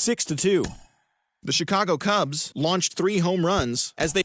6-2. The Chicago Cubs launched 3 home runs as they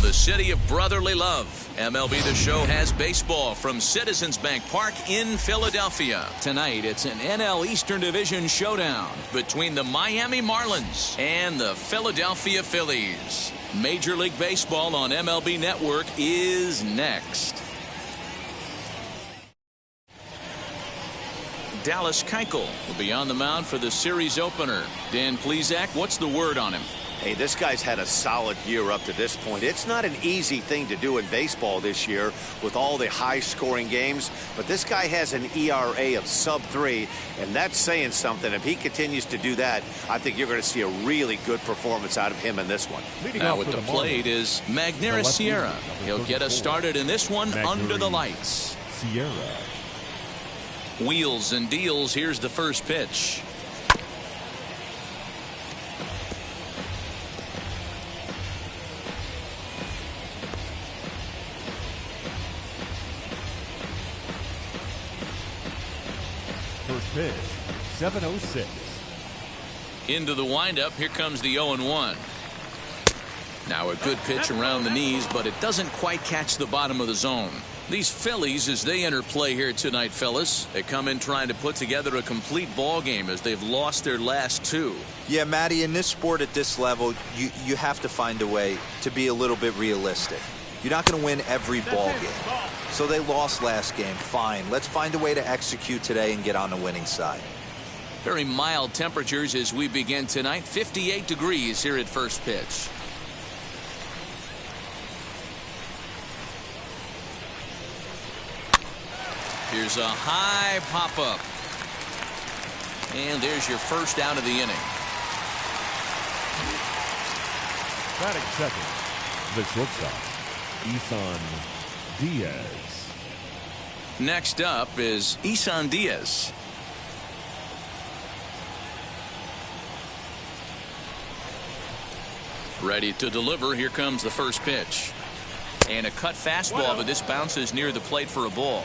the city of brotherly love, MLB The Show has baseball from Citizens Bank Park in Philadelphia. Tonight, it's an NL Eastern Division showdown between the Miami Marlins and the Philadelphia Phillies. Major League Baseball on MLB Network is next. Dallas Keuchel will be on the mound for the series opener. Dan Plesac, what's the word on him? Hey, this guy's had a solid year up to this point. It's not an easy thing to do in baseball this year with all the high-scoring games, but this guy has an ERA of sub-3, and that's saying something. If he continues to do that, I think you're going to see a really good performance out of him in this one. Now at the plate is Magneuris Sierra. He'll get us started in this one under the lights. Sierra. Wheels and deals. Here's the first pitch. First pitch, 7:06. Into the windup. Here comes the 0-1. Now a good pitch around the knees, but it doesn't quite catch the bottom of the zone. These Phillies, as they enter play here tonight, fellas, they come in trying to put together a complete ball game as they've lost their last 2. Yeah, Matty, in this sport at this level, you have to find a way to be a little bit realistic. You're not going to win every ball game. So they lost last game. Fine. Let's find a way to execute today and get on the winning side. Very mild temperatures as we begin tonight. 58 degrees here at first pitch. Here's a high pop-up. And there's your first out of the inning. Batting second, the shortstop, Isan Diaz. Next up is Isan Diaz. Ready to deliver. Here comes the first pitch. And a cut fastball, but this bounces near the plate for a ball.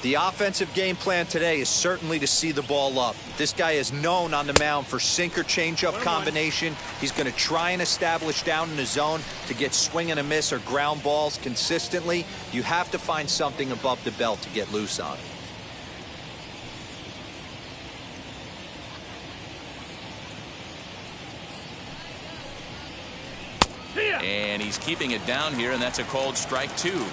The offensive game plan today is certainly to see the ball up. This guy is known on the mound for sinker changeup combination. He's going to try and establish down in the zone to get swing and a miss or ground balls consistently. You have to find something above the belt to get loose on. And he's keeping it down here, and that's a called strike 2.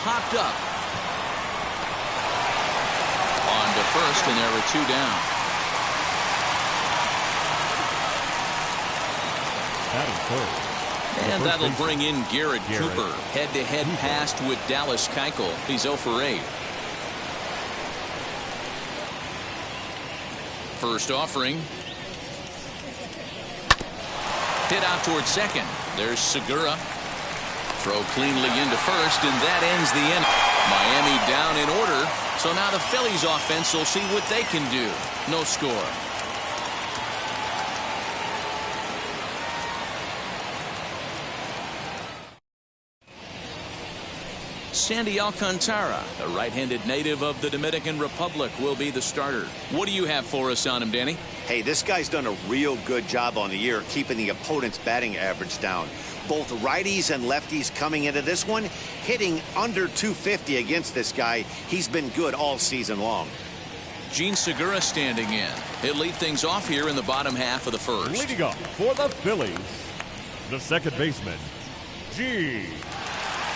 Popped up. On to first, and there were 2 down. Batting third. And that'll bring in Garrett Cooper. Head-to-head passed with Dallas Keuchel. He's 0 for 8. First offering. Hit out towards second. There's Segura. Throw cleanly into first, and that ends the inning. Miami down in order. So now the Phillies offense will see what they can do. No score. Sandy Alcantara, a right-handed native of the Dominican Republic, will be the starter. What do you have for us on him, Danny? Hey, this guy's done a real good job on the year keeping the opponent's batting average down. Both righties and lefties coming into this one, hitting under 250 against this guy. He's been good all season long. Gene Segura standing in. He'll lead things off here in the bottom half of the first. Leading off for the Phillies, the second baseman, Gene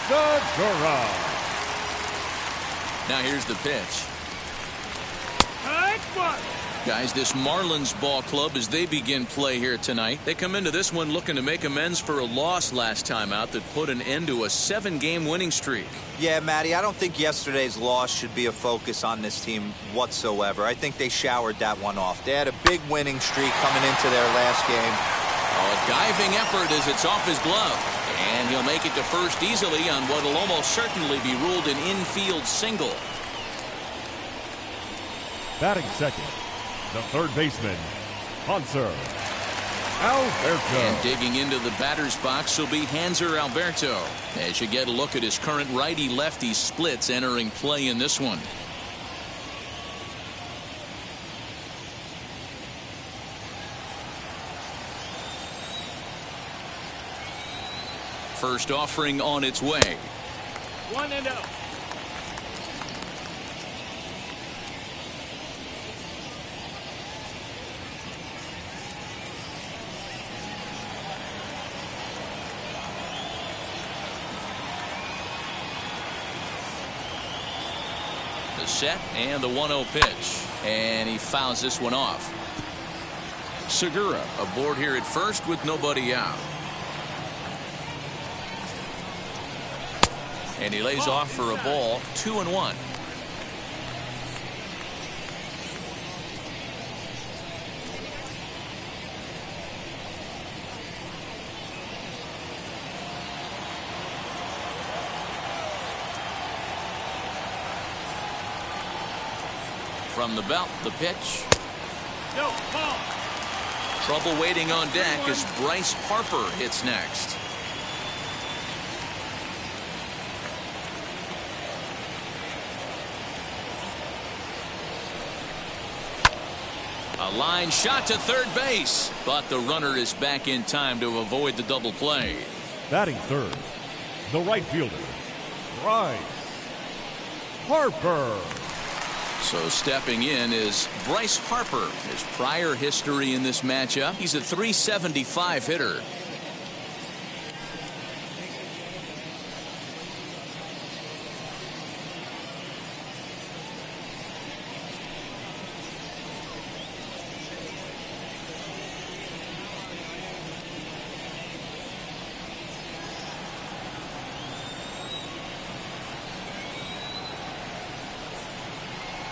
Segura. Now here's the pitch. Guys, this Marlins ball club, as they begin play here tonight, they come into this one looking to make amends for a loss last time out that put an end to a 7-game winning streak. Yeah, Matty, I don't think yesterday's loss should be a focus on this team whatsoever. I think they showered that one off. They had a big winning streak coming into their last game. A diving effort as it's off his glove. And he'll make it to first easily on what will almost certainly be ruled an infield single. Batting second, the third baseman, Hanser Alberto. And digging into the batter's box will be Hanser Alberto, as you get a look at his current righty-lefty splits entering play in this one. First offering on its way. 1-0. The set and the 1-0 pitch. And he fouls this one off. Segura aboard here at first with nobody out. And he lays off for a ball, 2-1. From the belt, the pitch. No, ball. Trouble waiting on deck as Bryce Harper hits next. A line shot to third base, but the runner is back in time to avoid the double play. Batting third, the right fielder, Bryce Harper. So stepping in is Bryce Harper. His prior history in this matchup, he's a .375 hitter.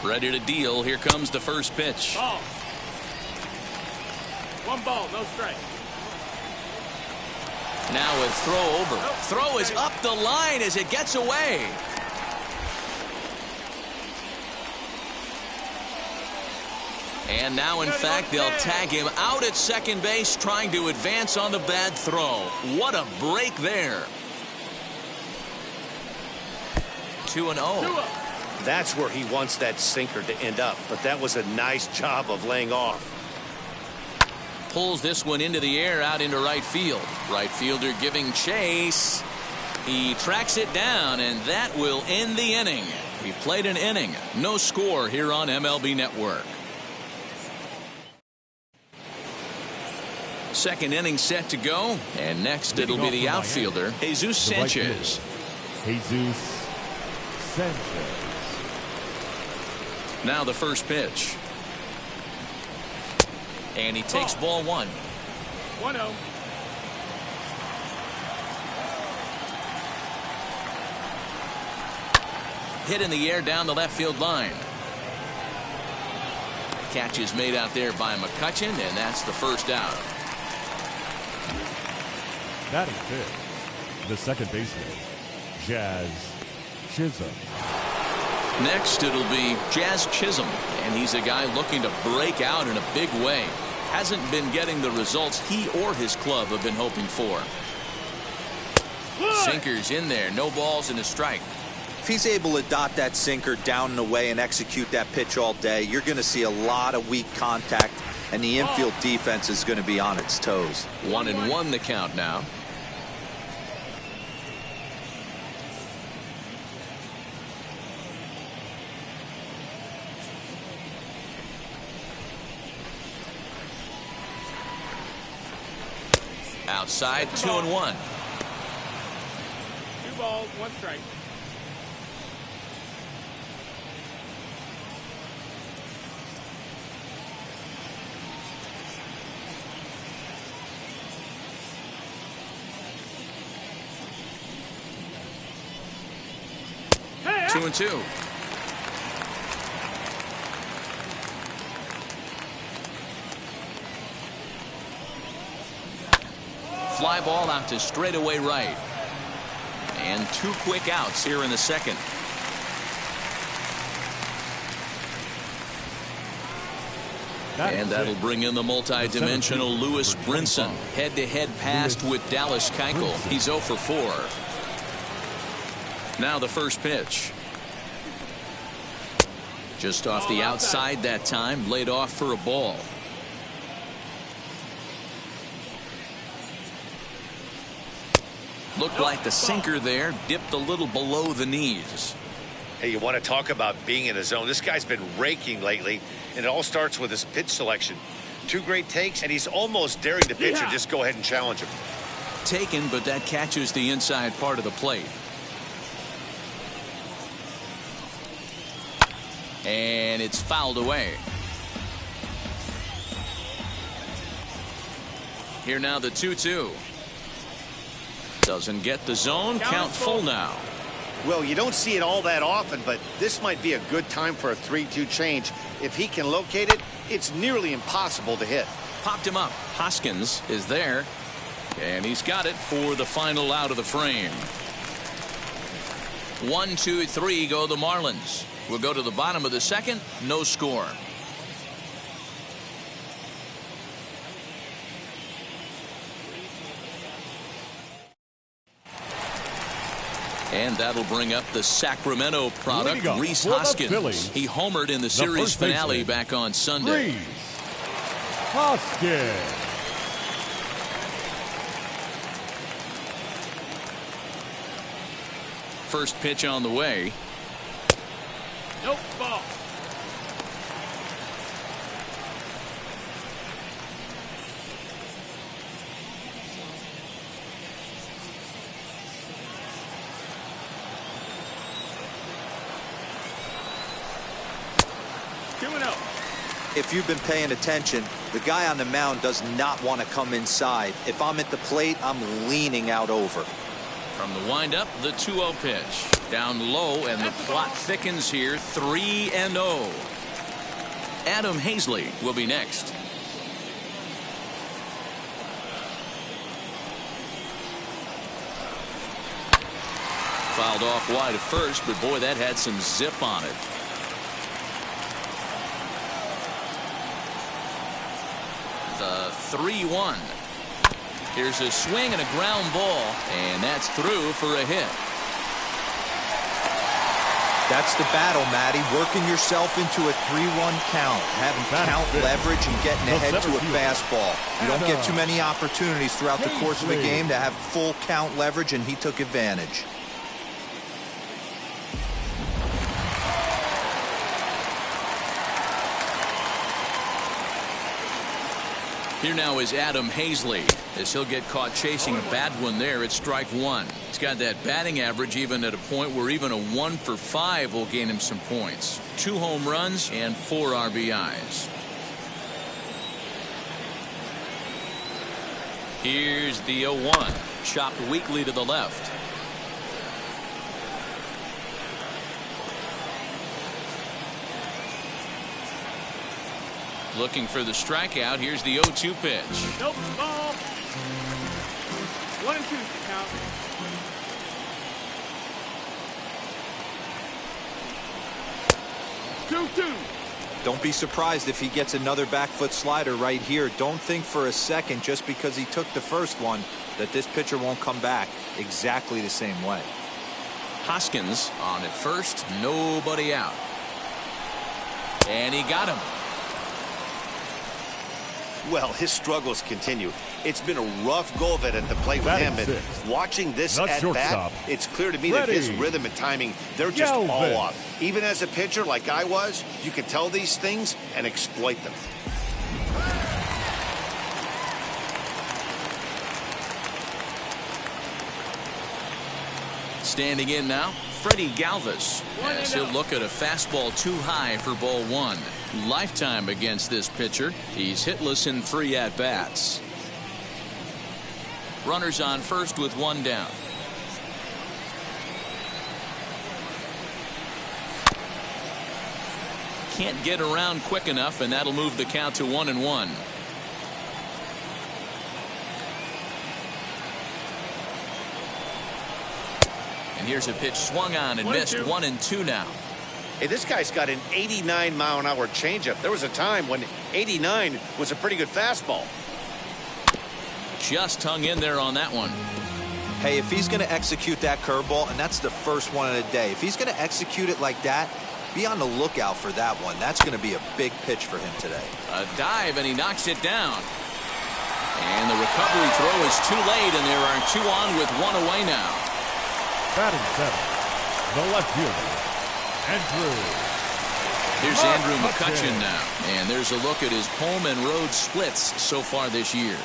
Ready to deal. Here comes the first pitch. Ball. 1 ball, no strike. Now a throw over. Throw is up the line as it gets away. And now, in fact, they'll tag him out at second base, trying to advance on the bad throw. What a break there. 2-0. That's where he wants that sinker to end up, but that was a nice job of laying off. Pulls this one into the air out into right field. Right fielder giving chase. He tracks it down, and that will end the inning. We've played an inning. No score here on MLB Network. Second inning set to go, and next it'll be the outfielder, Jesus Sanchez. Jesus Sanchez. Now the first pitch. And he takes ball 1. 1-0. Hit in the air down the left field line. Catch is made out there by McCutchen, and that's the first out. Batting fifth, the second baseman, Jazz Chisholm. Next, it'll be Jazz Chisholm, and he's a guy looking to break out in a big way. Hasn't been getting the results he or his club have been hoping for. Sinker's in there, no balls and a strike. If he's able to dot that sinker down and away and execute that pitch all day, you're going to see a lot of weak contact, and the infield defense is going to be on its toes. 1-1 the count now. Outside, 2-1. 2 balls, 1 strike. Hey, 2-2. Fly ball out to straightaway right. And 2 quick outs here in the second. And that'll bring in the multi-dimensional Lewis Brinson. Head-to-head passed with Dallas Keuchel. He's 0 for 4. Now the first pitch. Just off the outside that time, laid off for a ball. Looked like the sinker there dipped a little below the knees. Hey, you want to talk about being in a zone? This guy's been raking lately, and it all starts with his pitch selection. 2 great takes, and he's almost daring the pitcher just go ahead and challenge him. Taken, but that catches the inside part of the plate. And it's fouled away. Here now the 2-2. Doesn't get the zone. Count full now. Well, you don't see it all that often, but this might be a good time for a 3-2 change. If he can locate it, it's nearly impossible to hit. Popped him up. Hoskins is there, and he's got it for the final out of the frame. 1, 2, 3 go the Marlins. We'll go to the bottom of the second. No score. And that'll bring up the Sacramento product, Rhys Hoskins. He homered in the series finale back on Sunday. Rhys Hoskins. First pitch on the way. Nope, ball. If you've been paying attention, the guy on the mound does not want to come inside. If I'm at the plate, I'm leaning out over. From the windup, the 2-0 pitch. Down low, and the plot thickens here. 3-0. Adam Hazley will be next. Fouled off wide at first, but boy, that had some zip on it. The 3-1. Here's a swing and a ground ball, and that's through for a hit. That's the battle, Matty. Working yourself into a 3-1 count, having count leverage and getting ahead to a fastball. You don't get too many opportunities throughout the course of a game to have full count leverage, and he took advantage. Here now is Adam Hazley, as he'll get caught chasing a bad one there at strike 1. He's got that batting average even at a point where even a 1 for 5 will gain him some points. 2 home runs and 4 RBIs. Here's the 0-1, chopped weakly to the left. Looking for the strikeout. Here's the 0-2 pitch. Nope, ball. 1-2 count. 2-2. Don't be surprised if he gets another back foot slider right here. Don't think for a second, just because he took the first one, that this pitcher won't come back exactly the same way. Hoskins on at first, nobody out. And he got him. Well, his struggles continue. It's been a rough go of it at the plate with him. And watching this at-bat, it's clear to me that his rhythm and timing, they're just all off. Even as a pitcher like I was, you can tell these things and exploit them. Standing in now, Freddie Galvis, as he'll look at a fastball too high for ball one. Lifetime against this pitcher. He's hitless in 3 at-bats. Runners on first with 1 down. Can't get around quick enough, and that'll move the count to 1-1. And here's a pitch swung on and missed. 1-2 now. Hey, this guy's got an 89-mile-an-hour changeup. There was a time when 89 was a pretty good fastball. Just hung in there on that one. Hey, if he's going to execute that curveball, and that's the first one of the day, if he's going to execute it like that, be on the lookout for that one. That's going to be a big pitch for him today. A dive, and he knocks it down. And the recovery throw is too late, and there are 2 on with 1 away now. Batting 7th, the left fielder, Andrew. Here's Andrew McCutchen now. And there's a look at his home and road splits so far this year.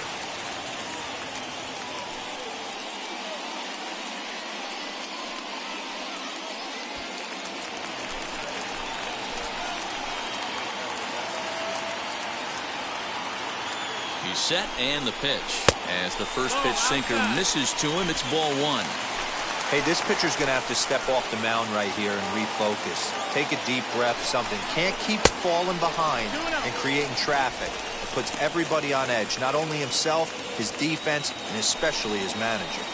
He's set, and the pitch. As the first pitch sinker misses to him, it's ball 1. Hey, this pitcher's going to have to step off the mound right here and refocus. Take a deep breath, something. Can't keep falling behind and creating traffic. It puts everybody on edge, not only himself, his defense, and especially his manager.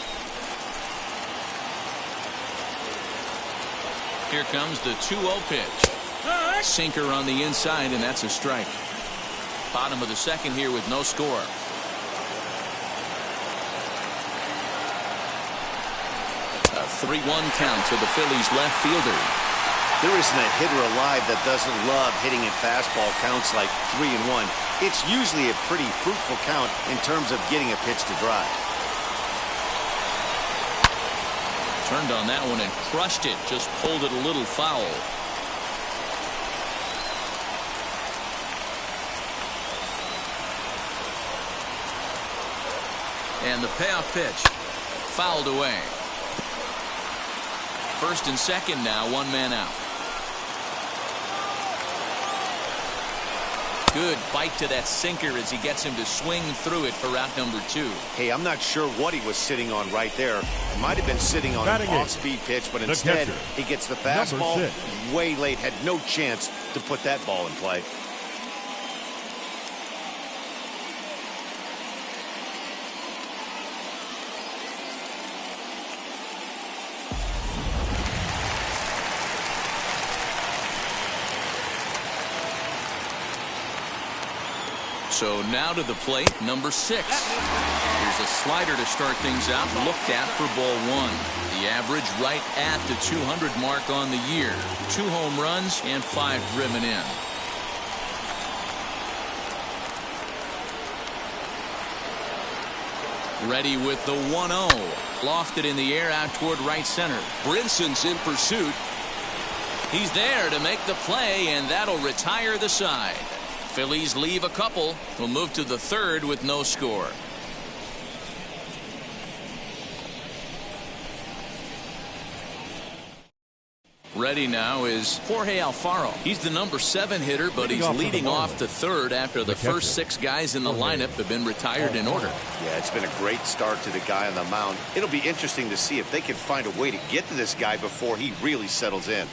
Here comes the 2-0 pitch. Sinker on the inside, and that's a strike. Bottom of the second here with no score. A 3-1 count to the Phillies left fielder. There isn't a hitter alive that doesn't love hitting in fastball counts like 3-1. It's usually a pretty fruitful count in terms of getting a pitch to drive. Turned on that one and crushed it. Just pulled it a little foul. And the payoff pitch fouled away. First and second now, 1 man out. Good bite to that sinker as he gets him to swing through it for out number 2. Hey, I'm not sure what he was sitting on right there. It might have been sitting on an off-speed pitch, but instead he gets the fastball way late. Had no chance to put that ball in play. So now to the plate, number 6. Here's a slider to start things out, looked at for ball 1. The average right at the 200 mark on the year. 2 home runs and 5 driven in. Ready with the 1-0. Lofted in the air out toward right center. Brinson's in pursuit. He's there to make the play, and that'll retire the side. Phillies leave a couple. We'll move to the 3rd with no score. Ready now is Jorge Alfaro. He's the number 7 hitter, but he's leading off the 3rd after the first 6 guys in the lineup have been retired in order. Yeah, it's been a great start to the guy on the mound. It'll be interesting to see if they can find a way to get to this guy before he really settles in.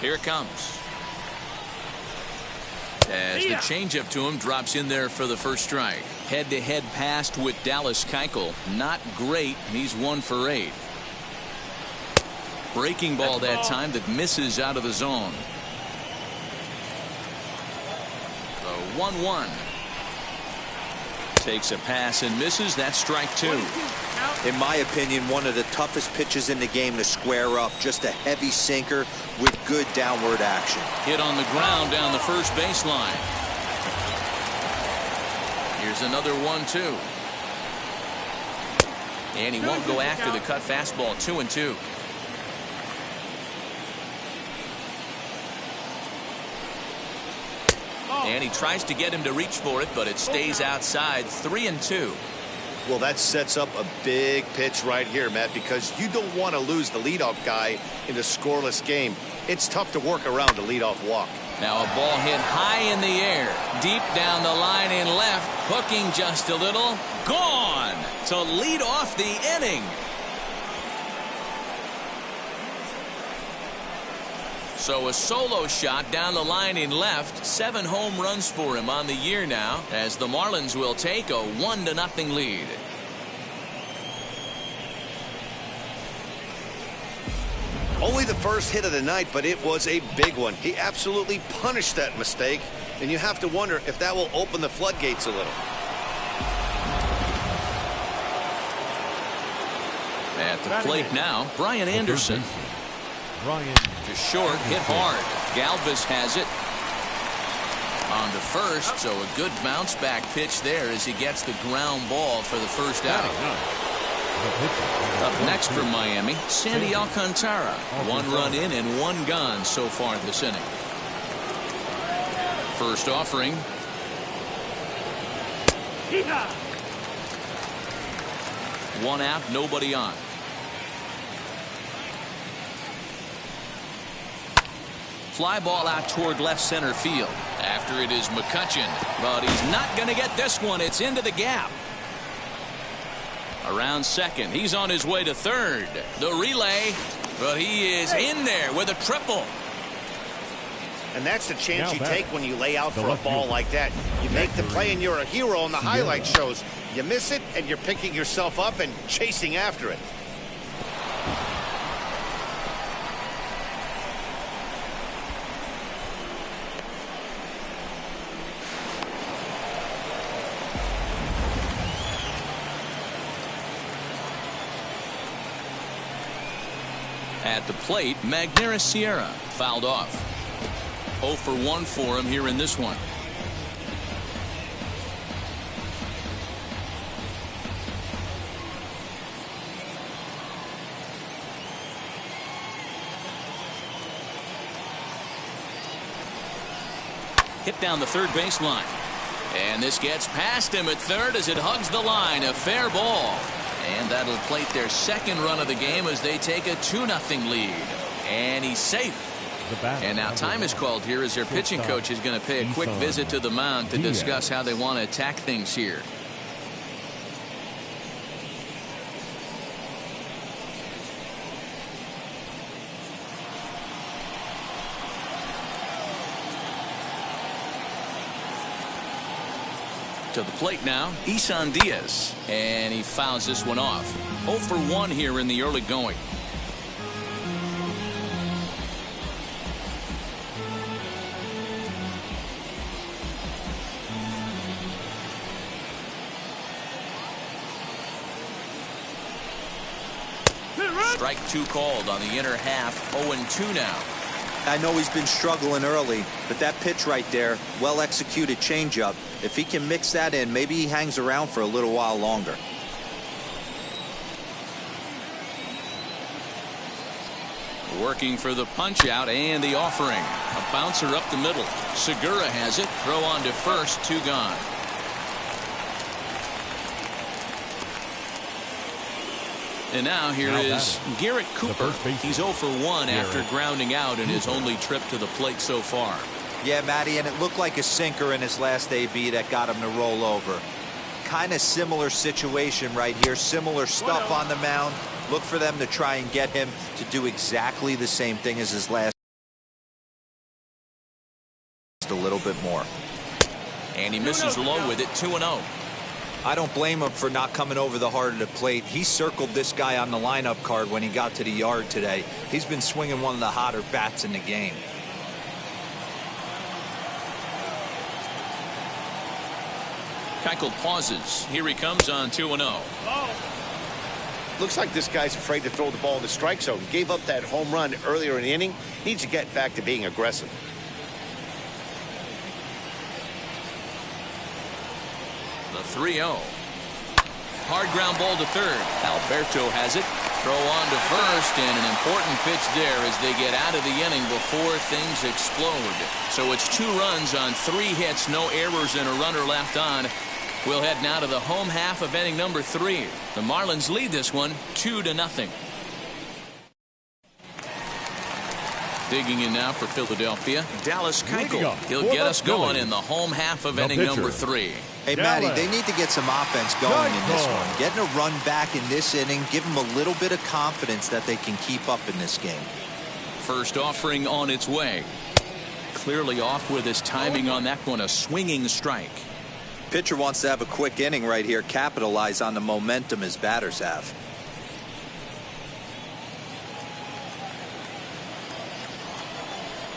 Here it comes. As the changeup to him drops in there for the first strike. Head-to-head past with Dallas Keuchel. Not great. He's 1 for 8. Breaking ball that time that misses out of the zone. The 1-1. Takes a pass and misses. That's strike 2. In my opinion, one of the toughest pitches in the game to square up. Just a heavy sinker with good downward action. Hit on the ground down the first baseline. Here's another 1-2. And he won't go after the cut fastball. 2-2. And he tries to get him to reach for it, but it stays outside. 3-2. Well, that sets up a big pitch right here, Matt, because you don't want to lose the leadoff guy in a scoreless game. It's tough to work around a leadoff walk. Now a ball hit high in the air, deep down the line in left, hooking just a little, gone to lead off the inning. So a solo shot down the line in left. 7 home runs for him on the year now, as the Marlins will take a 1-0 lead. Only the first hit of the night, but it was a big one. He absolutely punished that mistake, and you have to wonder if that will open the floodgates a little. At the plate now, Brian Anderson. To short, hit hard. Galvis has it. On to first, so a good bounce back pitch there as he gets the ground ball for the first out. Up next for Miami, Sandy Alcantara. 1 run in and 1 gone so far this inning. First offering. One out, nobody on. Fly ball out toward left center field. After it is McCutchen, but he's not going to get this one. It's into the gap. Around second, he's on his way to third. The relay, but he is in there with a triple. And that's the chance you take when you lay out for a ball like that. You make the play and you're a hero on the highlight shows. You miss it and you're picking yourself up and chasing after it. At the plate, Magneuris Sierra fouled off. 0 for 1 for him here in this one. Hit down the third baseline. And this gets past him at third as it hugs the line. A fair ball. And that'll plate their second run of the game as they take a 2-0 lead. And he's safe. And now time is called here as their pitching coach is going to pay a quick visit to the mound to discuss how they want to attack things here. To the plate now, Isan Diaz, and he fouls this one off. 0 for 1 here in the early going. Strike 2 called on the inner half. 0-2 now. I know he's been struggling early, but that pitch right there, well executed changeup. If he can mix that in, maybe he hangs around for a little while longer. Working for the punch out and the offering. A bouncer up the middle. Segura has it. Throw on to first. 2 gone. And now here is Garrett Cooper. He's 0 for 1 after grounding out in his only trip to the plate so far. Yeah, Matty, and it looked like a sinker in his last AB that got him to roll over. Kind of similar situation right here. Similar stuff on the mound. Look for them to try and get him to do exactly the same thing as his last. Just a little bit more. And he misses low with it. 2-0. I don't blame him for not coming over the heart of the plate. He circled this guy on the lineup card when he got to the yard today. He's been swinging one of the hotter bats in the game. Keuchel pauses. Here he comes on 2-0. Looks like this guy's afraid to throw the ball in the strike zone. Gave up that home run earlier in the inning. Needs to get back to being aggressive. The 3-0. Hard ground ball to third. Alberto has it. Throw on to first, and an important pitch there as they get out of the inning before things explode. So it's 2 runs on 3 hits, no errors, and a runner left on. We'll head now to the home half of inning number 3. The Marlins lead this one 2-0. Digging in now for Philadelphia, Dallas Keuchel. He'll get us going in the home half of inning number 3. Hey, Matty, they need to get some offense going in this one. Getting a run back in this inning, give them a little bit of confidence that they can keep up in this game. First offering on its way. Clearly off with his timing on that one, a swinging strike. Pitcher wants to have a quick inning right here, capitalize on the momentum his batters have.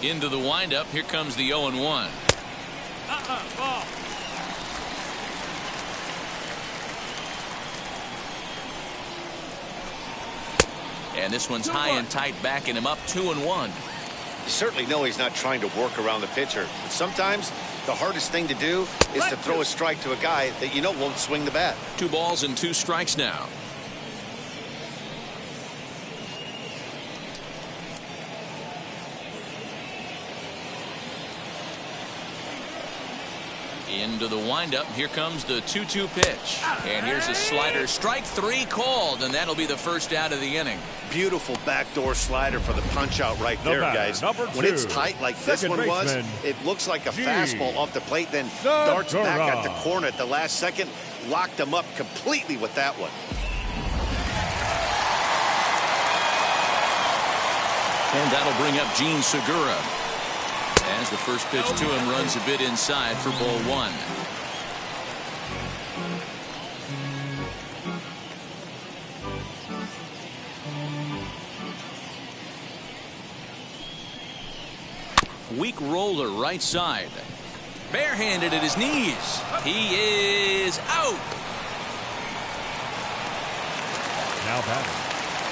Into the windup, here comes the 0-1. Ball. And this one's high and tight, backing him up 2-1. You certainly know he's not trying to work around the pitcher. But sometimes the hardest thing to do is to throw a strike to a guy that you know won't swing the bat. 2 balls and 2 strikes now. Into the windup. Here comes the 2-2 pitch. And here's a slider. Strike 3 called, and that'll be the first out of the inning. Beautiful backdoor slider for the punch out right there, guys. When it's tight like this one was, it looks like a fastball off the plate, then darts back at the corner at the last second. Locked him up completely with that one. And that'll bring up Gene Segura. As the first pitch to him runs a bit inside for ball 1. Weak roller right side. Barehanded at his knees. He is out. Now batting.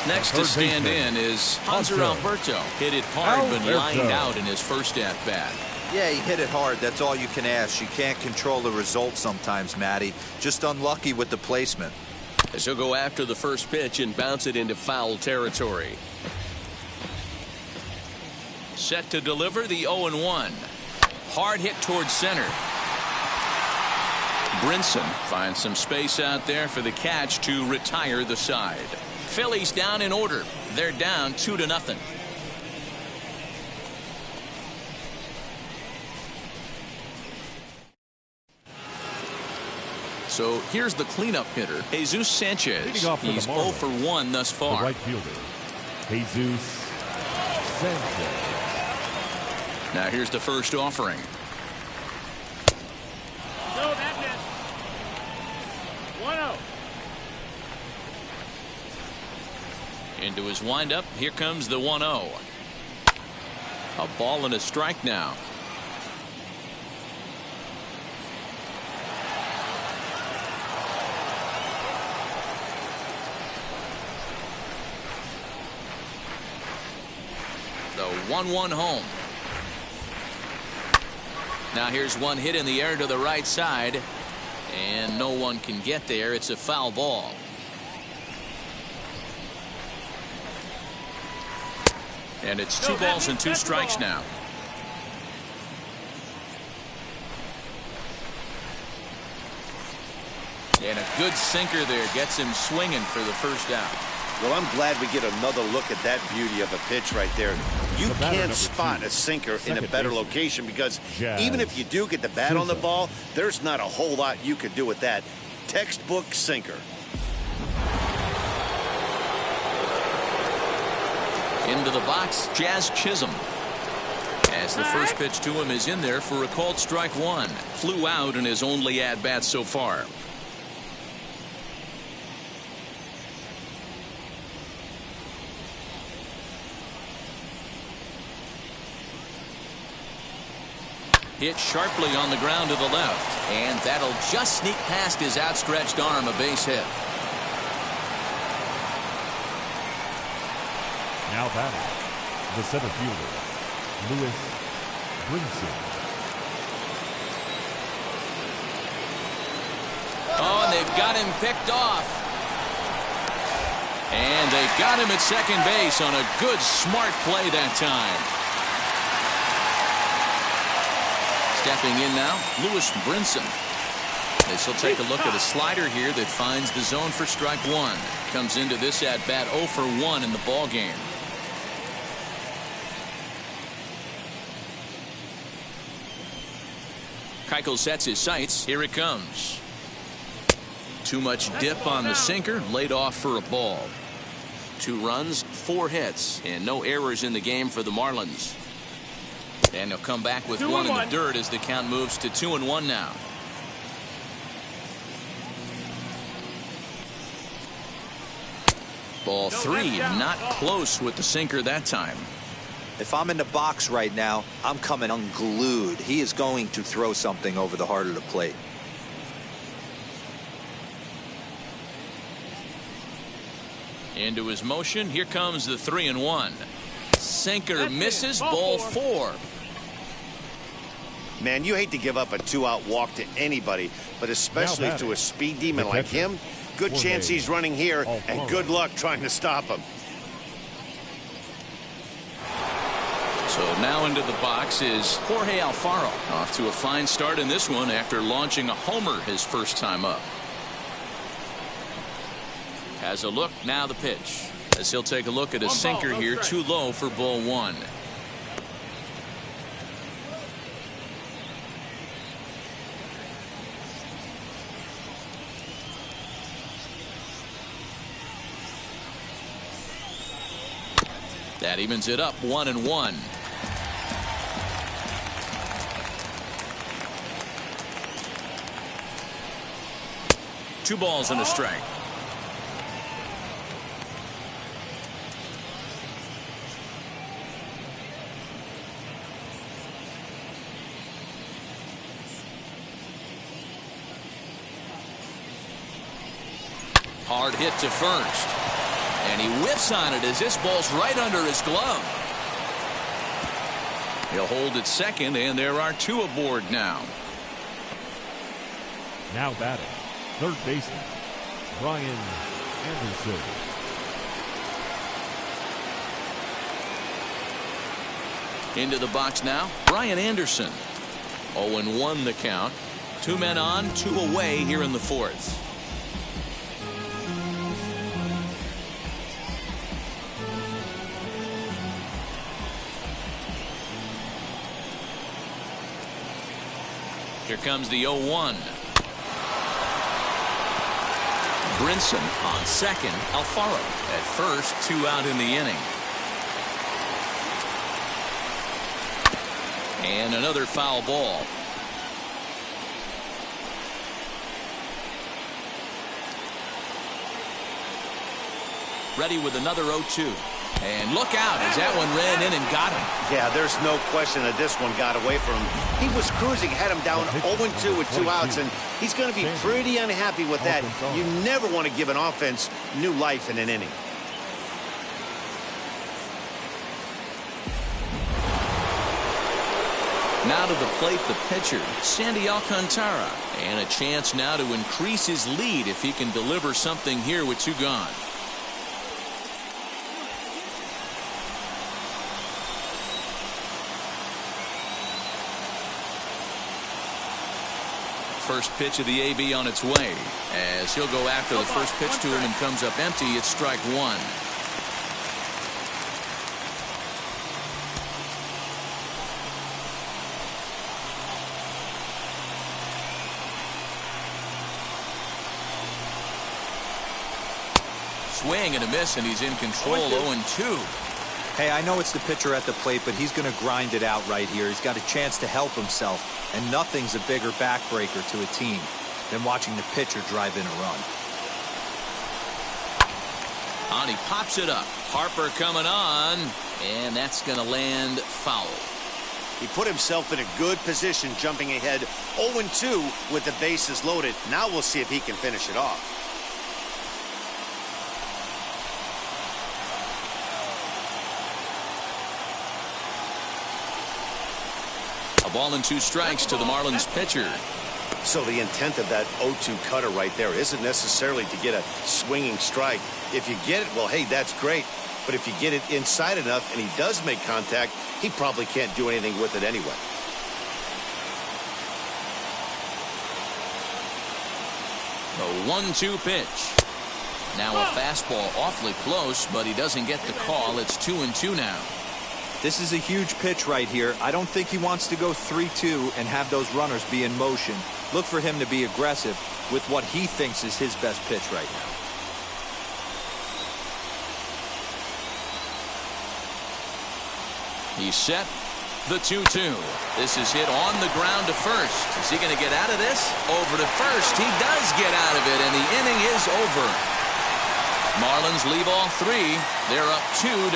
Next to stand in is Hanser Alberto. Hit it hard, but lined out in his first at-bat. Yeah, he hit it hard. That's all you can ask. You can't control the result sometimes, Matty. Just unlucky with the placement. As he'll go after the first pitch and bounce it into foul territory. Set to deliver the 0-1. Hard hit towards center. Brinson finds some space out there for the catch to retire the side. Phillies down in order. They're down 2-0. So here's the cleanup hitter, Jesus Sanchez. He's 0 for 1 thus far. The right fielder, Jesus Sanchez. Now here's the first offering. No, that missed. 1-0. Into his windup. Here comes the 1-0. A ball and a strike now. The 1-1 home. Now here's one hit in the air to the right side, and no one can get there. It's a foul ball. And it's 2 balls and 2 strikes now. And a good sinker there gets him swinging for the first out. Well, I'm glad we get another look at that beauty of a pitch right there. You can't spot a sinker in a better location because even if you do get the bat on the ball, there's not a whole lot you could do with that. Textbook sinker. Into the box, Jazz Chisholm. As the first pitch to him is in there for a called strike 1. Flew out in his only at-bat so far. Hit sharply on the ground to the left. And that'll just sneak past his outstretched arm, a base hit. Now batting, the center fielder, Lewis Brinson. Oh, and they've got him picked off. And they got him at second base on a good, smart play that time. Stepping in now, Lewis Brinson. This will take a look at a slider here that finds the zone for strike one. Comes into this at bat 0 for 1 in the ball game. Keuchel sets his sights. Here it comes. Too much dip on the sinker, laid off for a ball. 2 runs, 4 hits, and no errors in the game for the Marlins. And they'll come back with 1 in the dirt as the count moves to 2-1 now. Ball 3, not close with the sinker that time. If I'm in the box right now, I'm coming unglued. He is going to throw something over the heart of the plate. Into his motion. Here comes the 3-1. Sinker misses. Ball 4. Man, you hate to give up a 2-out walk to anybody, but especially to a speed demon like him. Good chance he's running here, and good luck trying to stop him. So now into the box is Jorge Alfaro. Off to a fine start in this one after launching a homer his first time up. Has a look, now the pitch. As he'll take a look at a sinker here, too low for ball 1. That evens it up 1-1. Two balls and a strike. Hard hit to first. And he whiffs on it as this ball's right under his glove. He'll hold at second, and there are 2 aboard now. Now batting, third baseman, Brian Anderson. Into the box now, Brian Anderson. 0-1 the count. 2 men on, 2 away here in the 4th. Here comes the 0-1. Brinson on second. Alfaro at first. 2 out in the inning. And another foul ball. Ready with another 0-2. And look out as that one ran in and got him. Yeah, there's no question that this one got away from him. He was cruising, had him down 0-2 with 2 outs, and he's going to be pretty unhappy with that. You never want to give an offense new life in an inning. Now to the plate, the pitcher, Sandy Alcantara. And a chance now to increase his lead if he can deliver something here with 2 gone. First pitch of the AB on its way as he'll go after the first pitch to him and comes up empty. It's strike 1. Swing and a miss, and he's in control. 0-2. Hey, I know it's the pitcher at the plate, but he's going to grind it out right here. He's got a chance to help himself, and nothing's a bigger backbreaker to a team than watching the pitcher drive in a run. On, he pops it up. Harper coming on, and that's going to land foul. He put himself in a good position, jumping ahead 0-2 with the bases loaded. Now we'll see if he can finish it off. A ball and 2 strikes to the Marlins pitcher. So the intent of that 0-2 cutter right there isn't necessarily to get a swinging strike. If you get it, well, hey, that's great. But if you get it inside enough and he does make contact, he probably can't do anything with it anyway. The 1-2 pitch. Now a fastball awfully close, but he doesn't get the call. It's 2-2 now. This is a huge pitch right here. I don't think he wants to go 3-2 and have those runners be in motion. Look for him to be aggressive with what he thinks is his best pitch right now. He's set. The 2-2. This is hit on the ground to first. Is he going to get out of this? Over to first. He does get out of it, and the inning is over. Marlins leave all 3. They're up 2-0.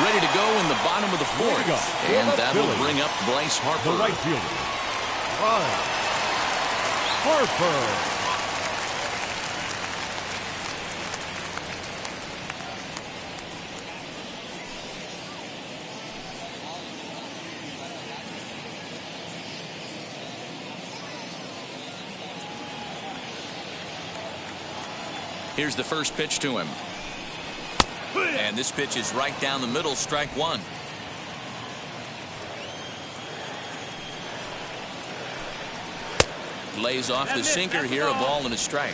Ready to go in the bottom of the 4th. And that'll bring up Bryce Harper. The right fielder, Bryce Harper. Here's the first pitch to him. And this pitch is right down the middle, strike 1. Lays off the sinker here, a ball and a strike.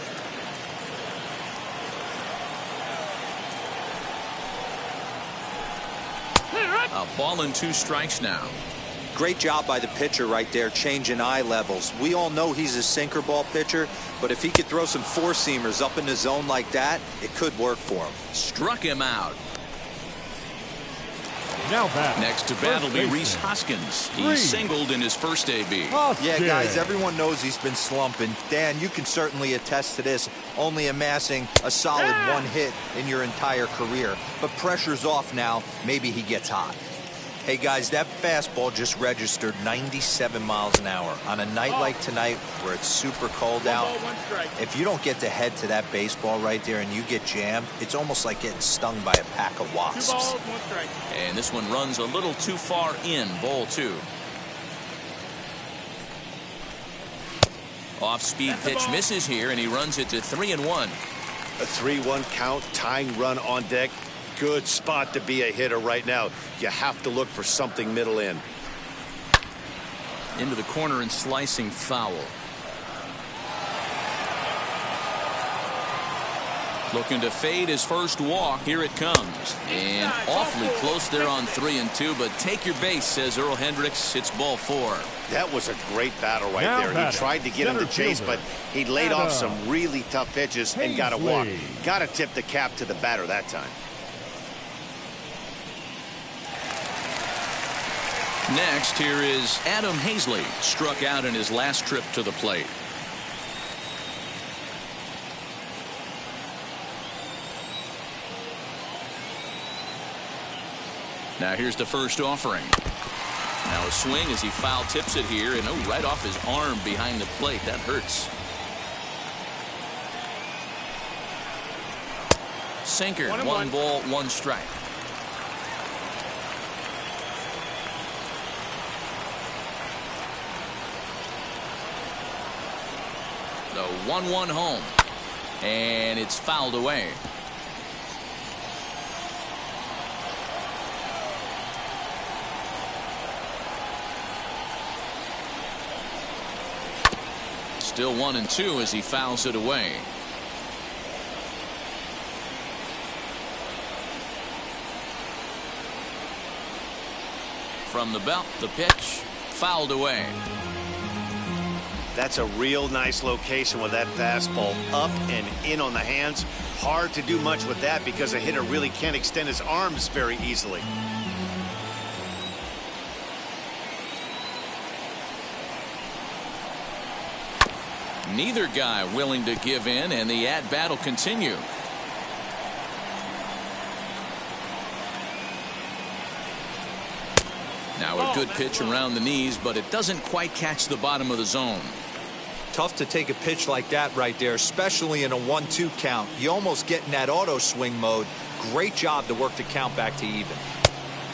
A ball and 2 strikes now. Great job by the pitcher right there, changing eye levels. We all know he's a sinker ball pitcher, but if he could throw some 4-seamers up in the zone like that, it could work for him. Struck him out. Now back. Next to bat will be Rhys Hoskins. He singled in his first AB. Yeah, guys, everyone knows he's been slumping. Dan, you can certainly attest to this, only amassing a solid 1 hit in your entire career. But pressure's off now. Maybe he gets hot. Hey, guys, that fastball just registered 97 miles an hour. On a night like tonight where it's super cold out, if you don't get the head to that baseball right there and you get jammed, it's almost like getting stung by a pack of wasps. 2 balls, 1 strike. And this one runs a little too far in, ball 2. Off-speed pitch misses here, and he runs it to 3-1. A 3-1 count, tying run on deck. Good spot to be a hitter right now. You have to look for something middle in. Into the corner and slicing foul. Looking to fade his first walk. Here it comes. And awfully close there on 3-2, but take your base, says Earl Hendricks. It's ball 4. That was a great battle right there. He tried to get him to chase, but he laid off some really tough pitches and got a walk. Got to tip the cap to the batter that time. Next, here is Adam Hazley, struck out in his last trip to the plate. Now here's the first offering. Now a swing as he foul tips it here, and right off his arm behind the plate. That hurts. Sinker, 1 ball, 1 strike. The 1-1 home, and it's fouled away. Still 1-2 as he fouls it away. From the belt, the pitch fouled away. That's a real nice location with that fastball up and in on the hands. Hard to do much with that because a hitter really can't extend his arms very easily. Neither guy willing to give in, and the at-bat will continue. Now a good pitch around the knees, but it doesn't quite catch the bottom of the zone. Tough to take a pitch like that right there, especially in a 1-2 count. You almost get in that auto swing mode. Great job to work the count back to even.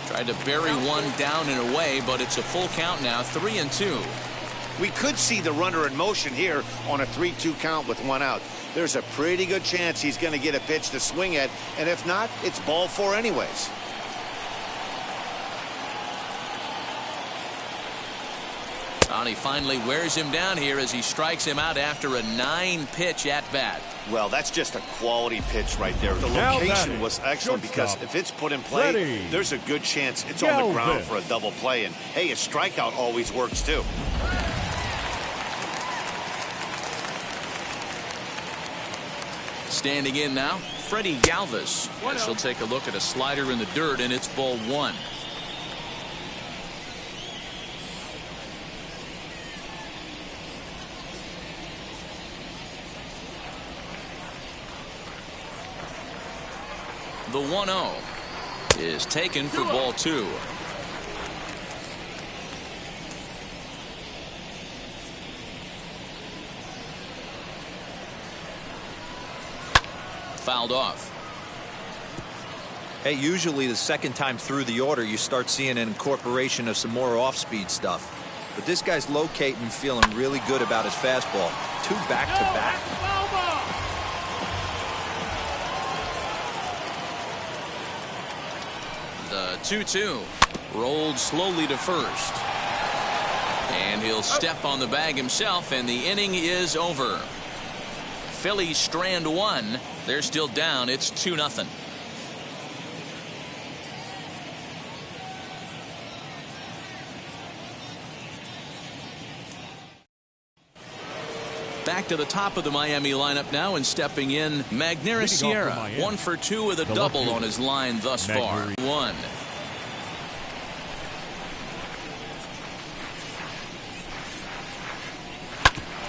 Tried to bury one down and away, but it's a full count now, 3-2. We could see the runner in motion here on a 3-2 count with one out. There's a pretty good chance he's going to get a pitch to swing at, and if not, it's ball 4 anyways. And he finally wears him down here as he strikes him out after a 9-pitch at-bat. Well, that's just a quality pitch right there. The location was excellent because if it's put in play, there's a good chance it's on the ground for a double play. And, hey, a strikeout always works, too. Standing in now, Freddie Galvis. As he'll take a look at a slider in the dirt, and it's ball 1. The 1-0 is taken for ball 2. Fouled off. Hey, usually the second time through the order you start seeing an incorporation of some more off-speed stuff. But this guy's locating and feeling really good about his fastball. 2 back-to-back. The 2-2 rolled slowly to first. And he'll step on the bag himself, and the inning is over. Phillies strand 1. They're still down. It's 2-0. Back to the top of the Miami lineup now, and stepping in, Magneuris Sierra. 1 for 2 with a double on his line thus far. 1.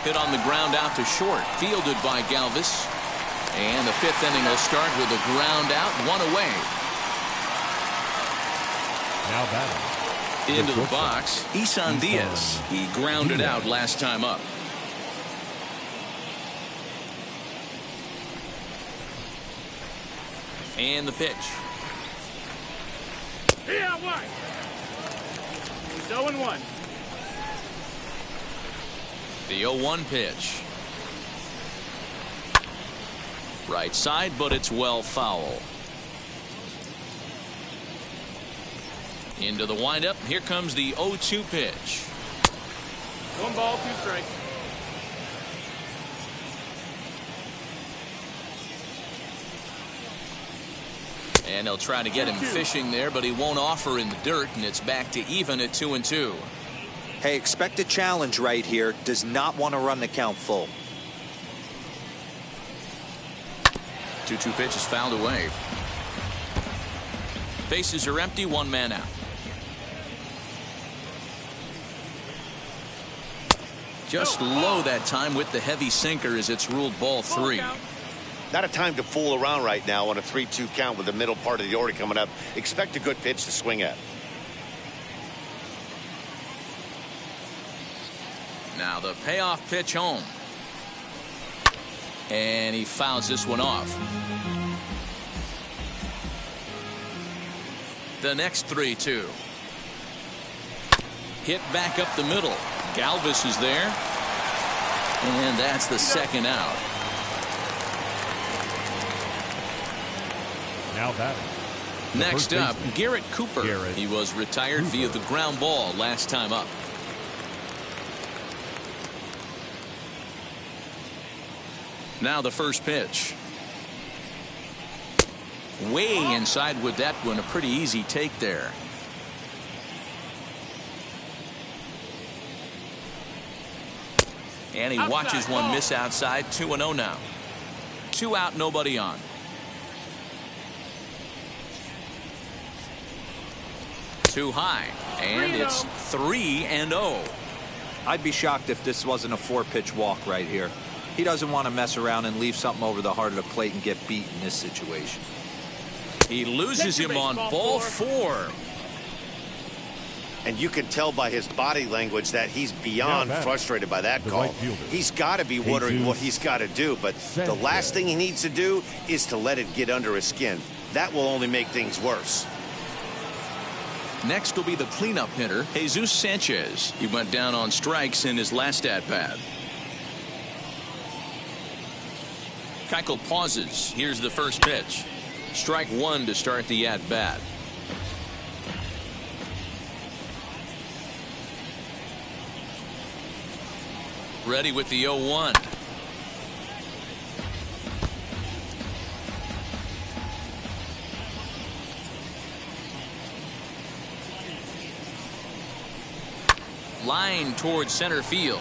Hit on the ground out to short, fielded by Galvis. And the 5th inning will start with a ground out, 1 away. Now batting into the box, Isan Diaz. He grounded out last time up. And the pitch. Yeah, why? He's 0-1. The 0-1 pitch. Right side, but it's well foul. Into the windup. Here comes the 0-2 pitch. 1 ball, 2 strikes. And they'll try to get him fishing there, but he won't offer in the dirt, and it's back to even at 2-2. Hey, expect a challenge right here. Does not want to run the count full. 2-2 pitch is fouled away. Bases are empty, 1 man out. Just low that time with the heavy sinker as it's ruled ball 3. Not a time to fool around right now on a 3-2 count with the middle part of the order coming up. Expect a good pitch to swing at. Now the payoff pitch home. And he fouls this one off. The next 3-2. Hit back up the middle. Galvis is there. And that's the 2nd out. Now batting. Next up, Garrett Cooper. He was retired via the ground ball last time up. Now the first pitch. Way inside with that one. A pretty easy take there. And he watches one miss outside. 2-0 now. 2 out, nobody on. Too high. And it's 3-0. I'd be shocked if this wasn't a 4-pitch walk right here. He doesn't want to mess around and leave something over the heart of the plate and get beat in this situation. He loses him on ball 4. And you can tell by his body language that he's beyond frustrated by that call. He's got to be wondering what he's got to do, but the last thing he needs to do is to let it get under his skin. That will only make things worse. Next will be the cleanup hitter, Jesus Sanchez. He went down on strikes in his last at-bat. Keuchel pauses. Here's the first pitch. Strike 1 to start the at-bat. Ready with the 0-1. Line towards center field.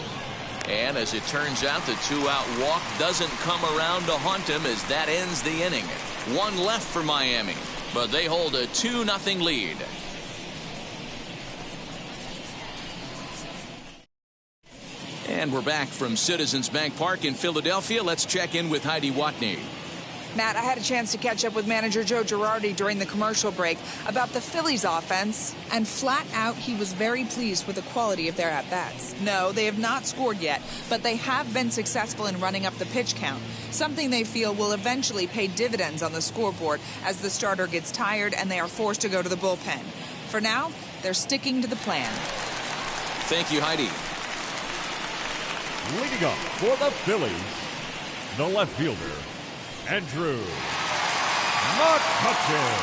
And as it turns out, the 2-out walk doesn't come around to haunt him as that ends the inning. 1 left for Miami, but they hold a 2-0 lead. And we're back from Citizens Bank Park in Philadelphia. Let's check in with Heidi Watney. Matt, I had a chance to catch up with manager Joe Girardi during the commercial break about the Phillies offense, and flat out he was very pleased with the quality of their at-bats. No, they have not scored yet, but they have been successful in running up the pitch count, something they feel will eventually pay dividends on the scoreboard as the starter gets tired and they are forced to go to the bullpen. For now, they're sticking to the plan. Thank you, Heidi. Leading up for the Phillies, the left fielder, Andrew McCutchen.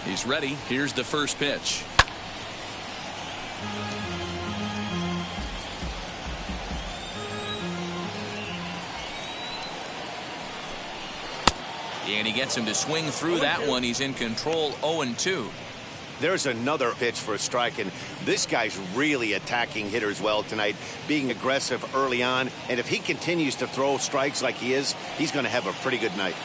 He's ready. Here's the first pitch. And he gets him to swing through that one. He's in control, 0-2. There's another pitch for a strike, and this guy's really attacking hitters well tonight, being aggressive early on. And if he continues to throw strikes like he is, he's going to have a pretty good night.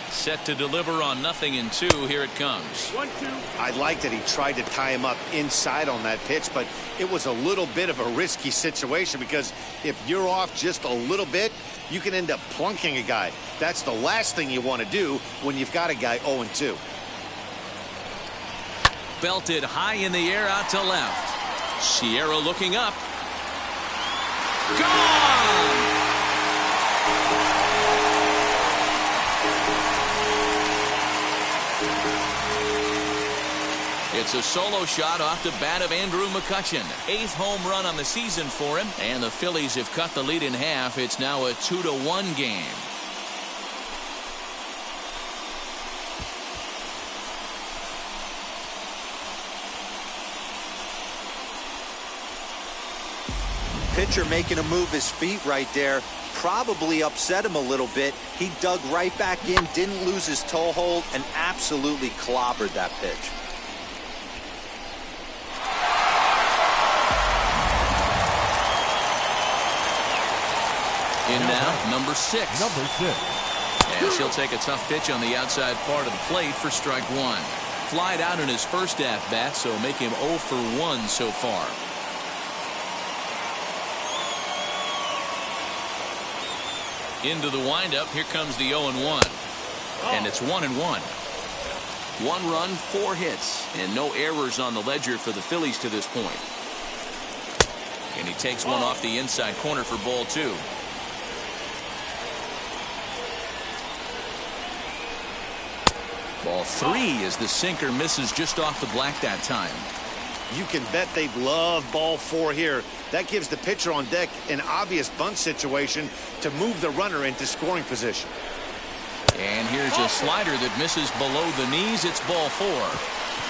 Set to deliver on 0-2. Here it comes. 1-2. I like that he tried to tie him up inside on that pitch, but it was a little bit of a risky situation because if you're off just a little bit, you can end up plunking a guy. That's the last thing you want to do when you've got a guy 0-2. Belted high in the air out to left. Sierra looking up. Gone! It's a solo shot off the bat of Andrew McCutchen. 8th home run on the season for him. And the Phillies have cut the lead in half. It's now a 2-1 game. Pitcher making him move his feet right there. Probably upset him a little bit. He dug right back in, didn't lose his toe hold, and absolutely clobbered that pitch. In now, number 6. And she'll take a tough pitch on the outside part of the plate for strike 1. Flied out in his first at-bat, so make him 0 for 1 so far. Into the windup, here comes the 0-1. And it's 1-1. 1 run, 4 hits, and no errors on the ledger for the Phillies to this point. And he takes one off the inside corner for ball 2. Ball 3 as the sinker misses just off the black that time. You can bet they love ball 4 here. That gives the pitcher on deck an obvious bunt situation to move the runner into scoring position. And here's a slider that misses below the knees. It's ball 4.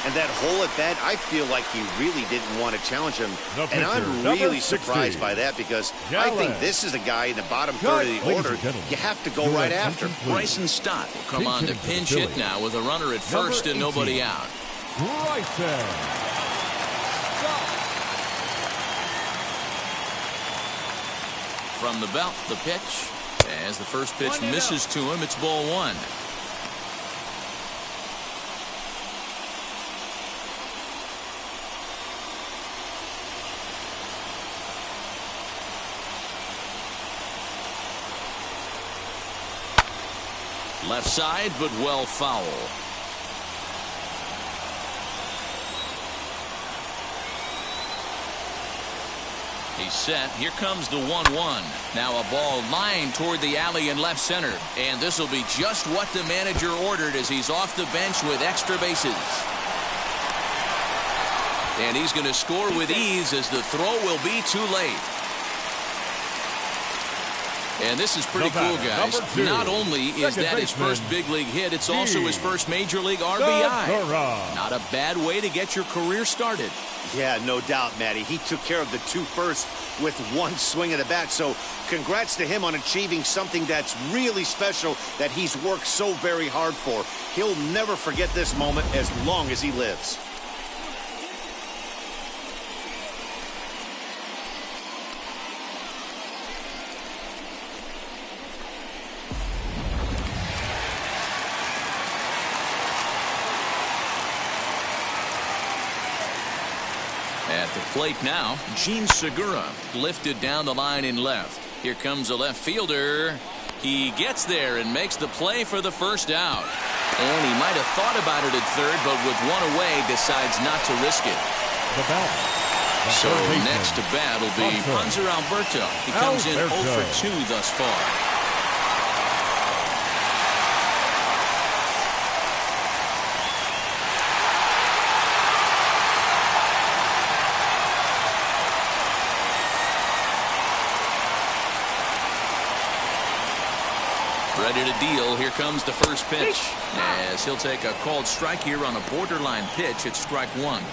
And that hole at bat, I feel like he really didn't want to challenge him. And I'm really surprised by that because I think this is a guy in the bottom third of the order you have to go right after. Bryson Stott will come on to pinch hit now with a runner at first and nobody out. Bryson. From the belt, the pitch. As the first pitch misses to him, it's ball one. Left side, but well foul. He's set. Here comes the 1-1. Now a ball lined toward the alley in left center. And this will be just what the manager ordered as he's off the bench with extra bases. And he's going to score with ease as the throw will be too late. And this is pretty cool, guys. Not only is that his first big league hit, it's also his first major league RBI. Not a bad way to get your career started. Yeah, no doubt, Matty. He took care of the two first with one swing of the bat. So congrats to him on achieving something that's really special that he's worked so very hard for. He'll never forget this moment as long as he lives. At the plate now, Gene Segura lifted down the line in left. Here comes the left fielder. He gets there and makes the play for the first out. And he might have thought about it at third, but with one away, decides not to risk it. So next to bat will be Panzer Alberto. He comes in 0 for 2 thus far. Ready to deal. Here comes the first pitch. As he'll take a called strike here on a borderline pitch. It's strike one.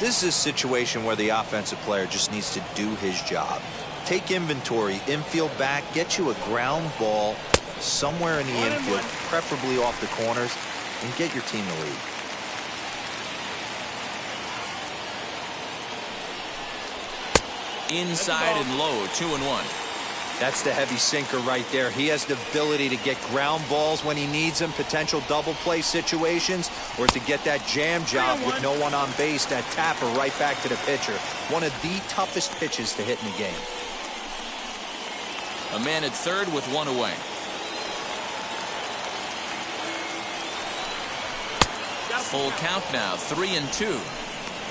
This is a situation where the offensive player just needs to do his job. Take inventory, infield back, get you a ground ball somewhere in the infield, preferably off the corners, and get your team the lead. Inside and low, 2-1. That's the heavy sinker right there. He has the ability to get ground balls when he needs them, potential double play situations, or to get that jam job with no one on base, that tapper right back to the pitcher. One of the toughest pitches to hit in the game. A man at third with one away. Full count now, 3-2.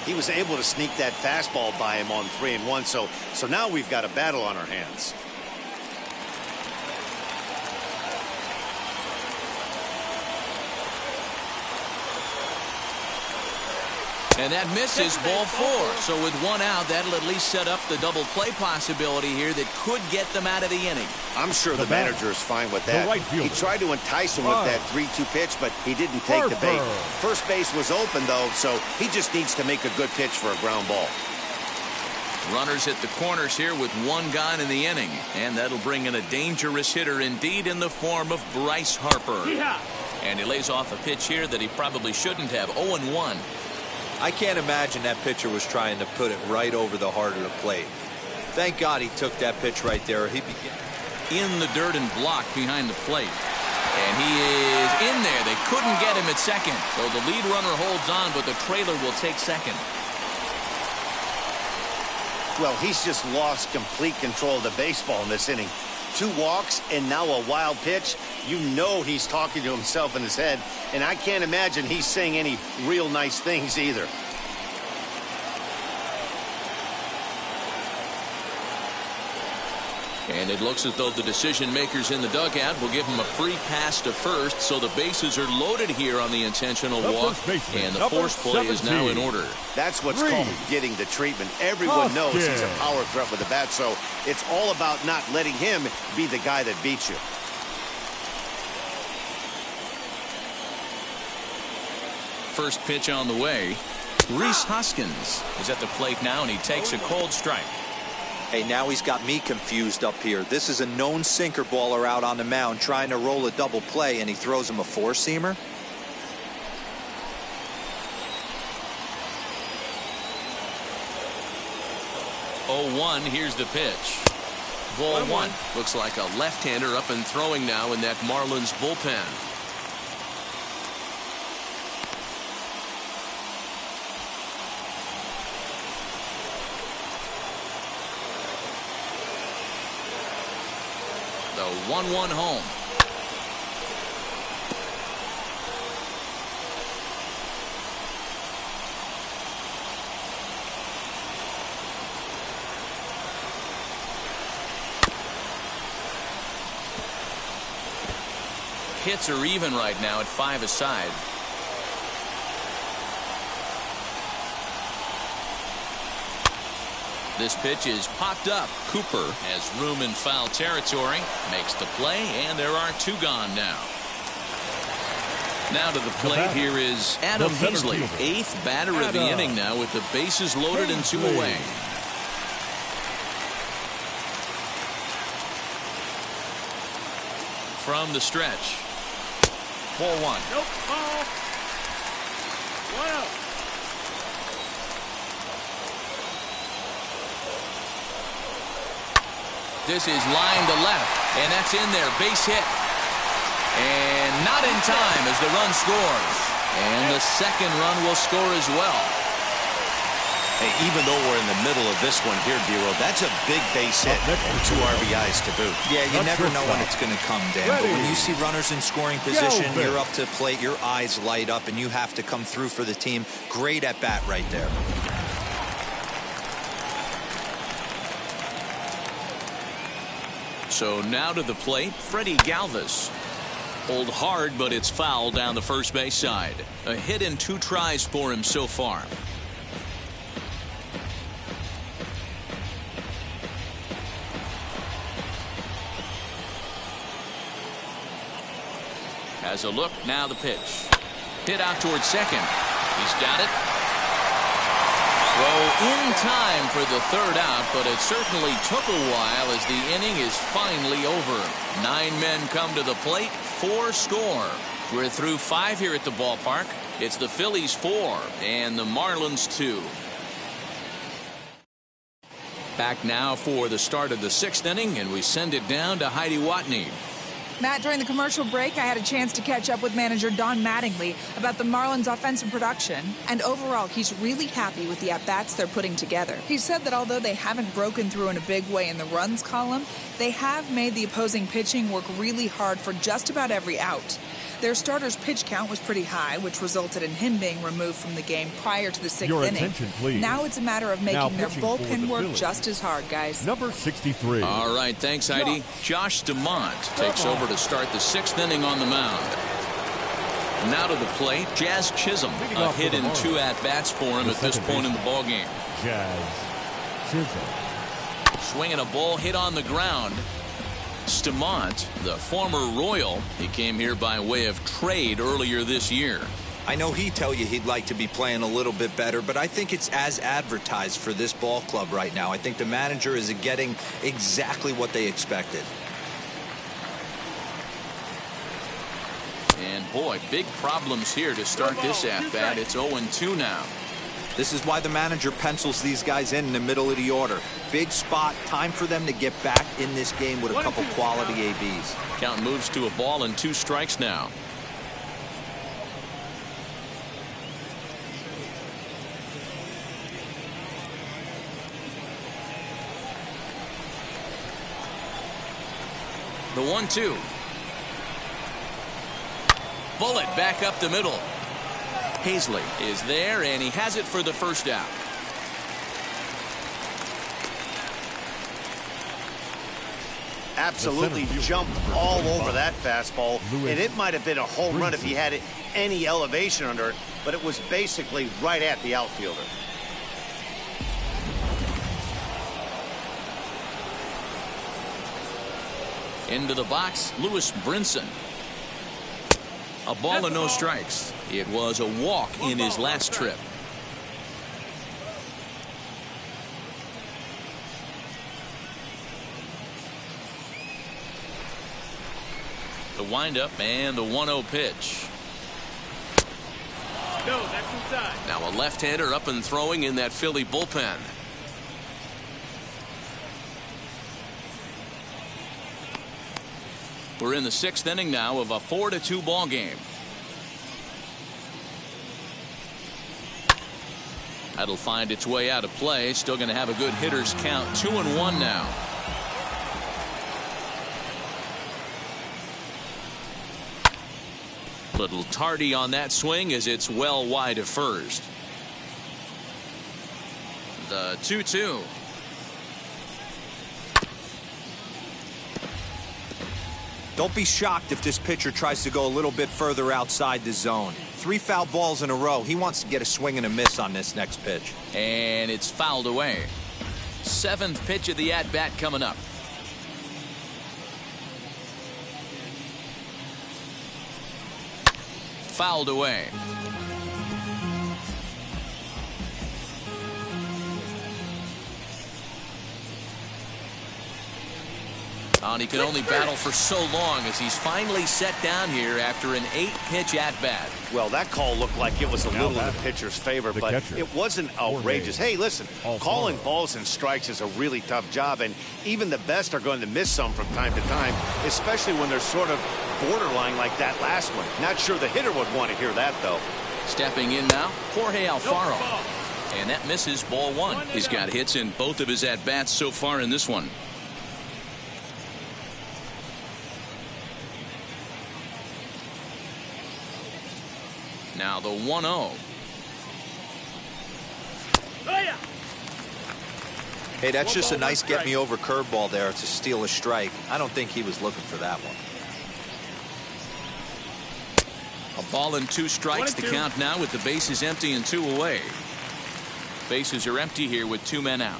He was able to sneak that fastball by him on 3-1. So now we've got a battle on our hands. And that misses, ball four. So with one out, that'll at least set up the double play possibility here that could get them out of the inning. I'm sure the manager is fine with that. He tried to entice him with that 3-2 pitch, but he didn't take the bait. First base was open, though, so he just needs to make a good pitch for a ground ball. Runners at the corners here with one gone in the inning. And that'll bring in a dangerous hitter indeed in the form of Bryce Harper. And he lays off a pitch here that he probably shouldn't have. 0-1. I can't imagine that pitcher was trying to put it right over the heart of the plate. Thank God he took that pitch right there. He began in the dirt and blocked behind the plate. And he is in there. They couldn't get him at second. So the lead runner holds on, but the trailer will take second. Well, he's just lost complete control of the baseball in this inning. 2 walks and now a wild pitch. You know he's talking to himself in his head, and I can't imagine he's saying any real nice things either. And it looks as though the decision makers in the dugout will give him a free pass to first, so the bases are loaded here on the intentional walk, and the force play is now in order. That's what's called getting the treatment. Everyone knows he's a power threat with the bat, so it's all about not letting him be the guy that beats you. First pitch on the way. Rhys Hoskins is at the plate now, and he takes a cold strike. Hey, now he's got me confused up here. This is a known sinker baller out on the mound trying to roll a double play, and he throws him a four-seamer. Oh, 1, here's the pitch. Ball one. Looks like a left-hander up and throwing now in that Marlins bullpen. The 1-1 home. Hits are even right now at 5 aside. This pitch is popped up. Cooper has room in foul territory, makes the play, and there are 2 gone now. Now to the plate here is Adam Hazley, 8th batter of the inning now with the bases loaded and 2 away. From the stretch. Ball one. Nope. Ball. 1 out. This is line to left, and that's in there. Base hit. And not in time as the run scores. And the second run will score as well. Hey, even though we're in the middle of this one here, D-Roll, that's a big base hit and 2 RBIs to boot. Yeah, you never know when it's going to come, Dan. But when you see runners in scoring position, you're up to plate, your eyes light up, and you have to come through for the team. Great at bat right there. So now to the plate, Freddie Galvis. Pulled hard, but it's foul down the first base side. A hit and 2 tries for him so far. Has a look, now the pitch. Hit out towards second. He's got it. Throw in time for the 3rd out, but it certainly took a while as the inning is finally over. 9 men come to the plate, 4 score. We're through 5 here at the ballpark. It's the Phillies 4 and the Marlins 2. Back now for the start of the 6th inning, and we send it down to Heidi Watney. Matt, during the commercial break, I had a chance to catch up with manager Don Mattingly about the Marlins' offensive production. And overall, he's really happy with the at-bats they're putting together. He said that although they haven't broken through in a big way in the runs column, they have made the opposing pitching work really hard for just about every out. Their starter's pitch count was pretty high, which resulted in him being removed from the game prior to the 6th inning. Please. Now it's a matter of making their bullpen work just as hard, guys. Number 63. All right, thanks, Heidi. Josh DeMont takes over to start the 6th inning on the mound. Now to the plate, Jazz Chisholm. A hit and 2 at-bats for him at this point in the ballgame. Jazz Chisholm. Swinging a ball hit on the ground. Stamont, the former Royal, he came here by way of trade earlier this year. I know he'd tell you he'd like to be playing a little bit better, but I think it's as advertised for this ball club right now. I think the manager is getting exactly what they expected. And boy, big problems here to start this at-bat. It's 0-2 now. This is why the manager pencils these guys in the middle of the order. Big spot, time for them to get back in this game with a couple quality ABs. Count moves to a ball and 2 strikes now. The 1-2. Bullet back up the middle. Hazley is there, and he has it for the 1st out. Absolutely jumped all over that fastball, and it might have been a home run if he had any elevation under it, but it was basically right at the outfielder. Into the box, Lewis Brinson. A ball and no strikes. It was a walk in his last trip. The windup and the 1-0 pitch. No, that's inside. Now a left-hander up and throwing in that Philly bullpen. We're in the 6th inning now of a 4-2 ball game. That'll find its way out of play. Still going to have a good hitter's count. 2-1 now. Little tardy on that swing as it's well wide of first. The 2-2. Don't be shocked if this pitcher tries to go a little bit further outside the zone. 3 foul balls in a row. He wants to get a swing and a miss on this next pitch. And it's fouled away. 7th pitch of the at-bat coming up. Fouled away. And he can only battle for so long as he's finally set down here after an 8-pitch at-bat. Well, that call looked like it was a little in the pitcher's favor, but it wasn't outrageous. Hey, listen, calling balls and strikes is a really tough job, and even the best are going to miss some from time to time, especially when they're sort of borderline like that last one. Not sure the hitter would want to hear that, though. Stepping in now, Jorge Alfaro. And that misses, ball 1. He's got hits in both of his at-bats so far in this one. Now the 1-0. Hey, that's just a nice get-me-over curveball there to steal a strike. I don't think he was looking for that one. A ball and 2 strikes. The count now with the bases empty and 2 away. Bases are empty here with 2 men out.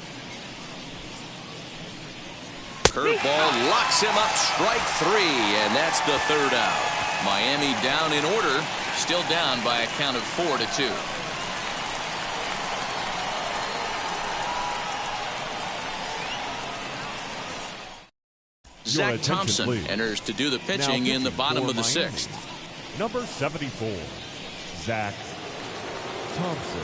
Curveball locks him up, strike 3, and that's the 3rd out. Miami down in order. Still down by a count of 4-2. Zach Thompson enters to do the pitching in the bottom of the 6th. Number 74, Zach Thompson.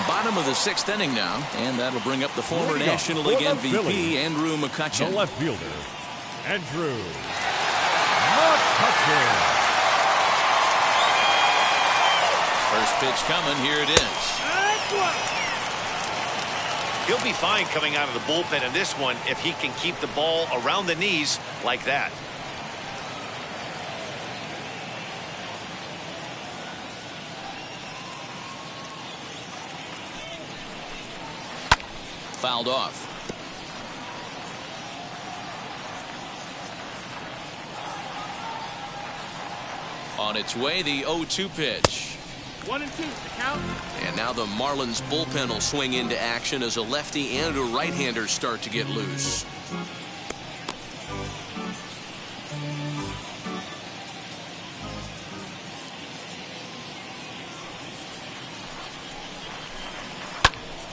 Bottom of the 6th inning now, and that'll bring up the former National League MVP Andrew McCutchen. The left fielder, Andrew McCutchen. First pitch coming. Here it is. He'll be fine coming out of the bullpen in this one if he can keep the ball around the knees like that. Fouled off. On its way, the 0-2 pitch. 1-2, the count. And now the Marlins bullpen will swing into action as a lefty and a right-hander start to get loose.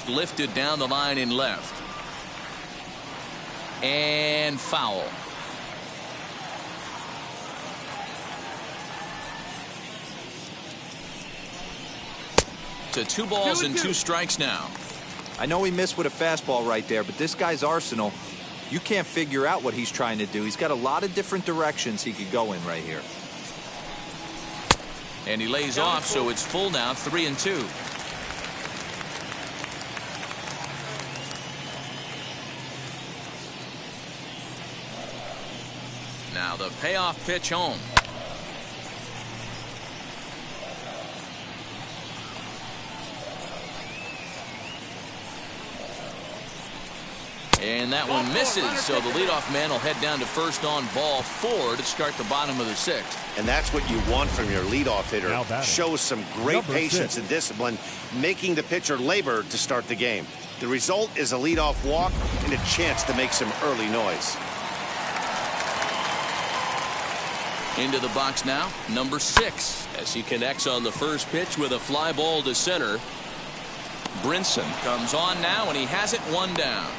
Lifted down the line in left. And foul. To 2 balls and 2 strikes now. I know he missed with a fastball right there, but this guy's arsenal, you can't figure out what he's trying to do. He's got a lot of different directions he could go in right here. And he lays off, so it's full now, 3-2. Now the payoff pitch home. And that one misses, so the leadoff man will head down to first on ball 4 to start the bottom of the 6th. And that's what you want from your leadoff hitter. Shows some great patience and discipline, making the pitcher labor to start the game. The result is a leadoff walk and a chance to make some early noise. Into the box now, number 6, as he connects on the first pitch with a fly ball to center. Brinson comes on now, and he has it 1 down.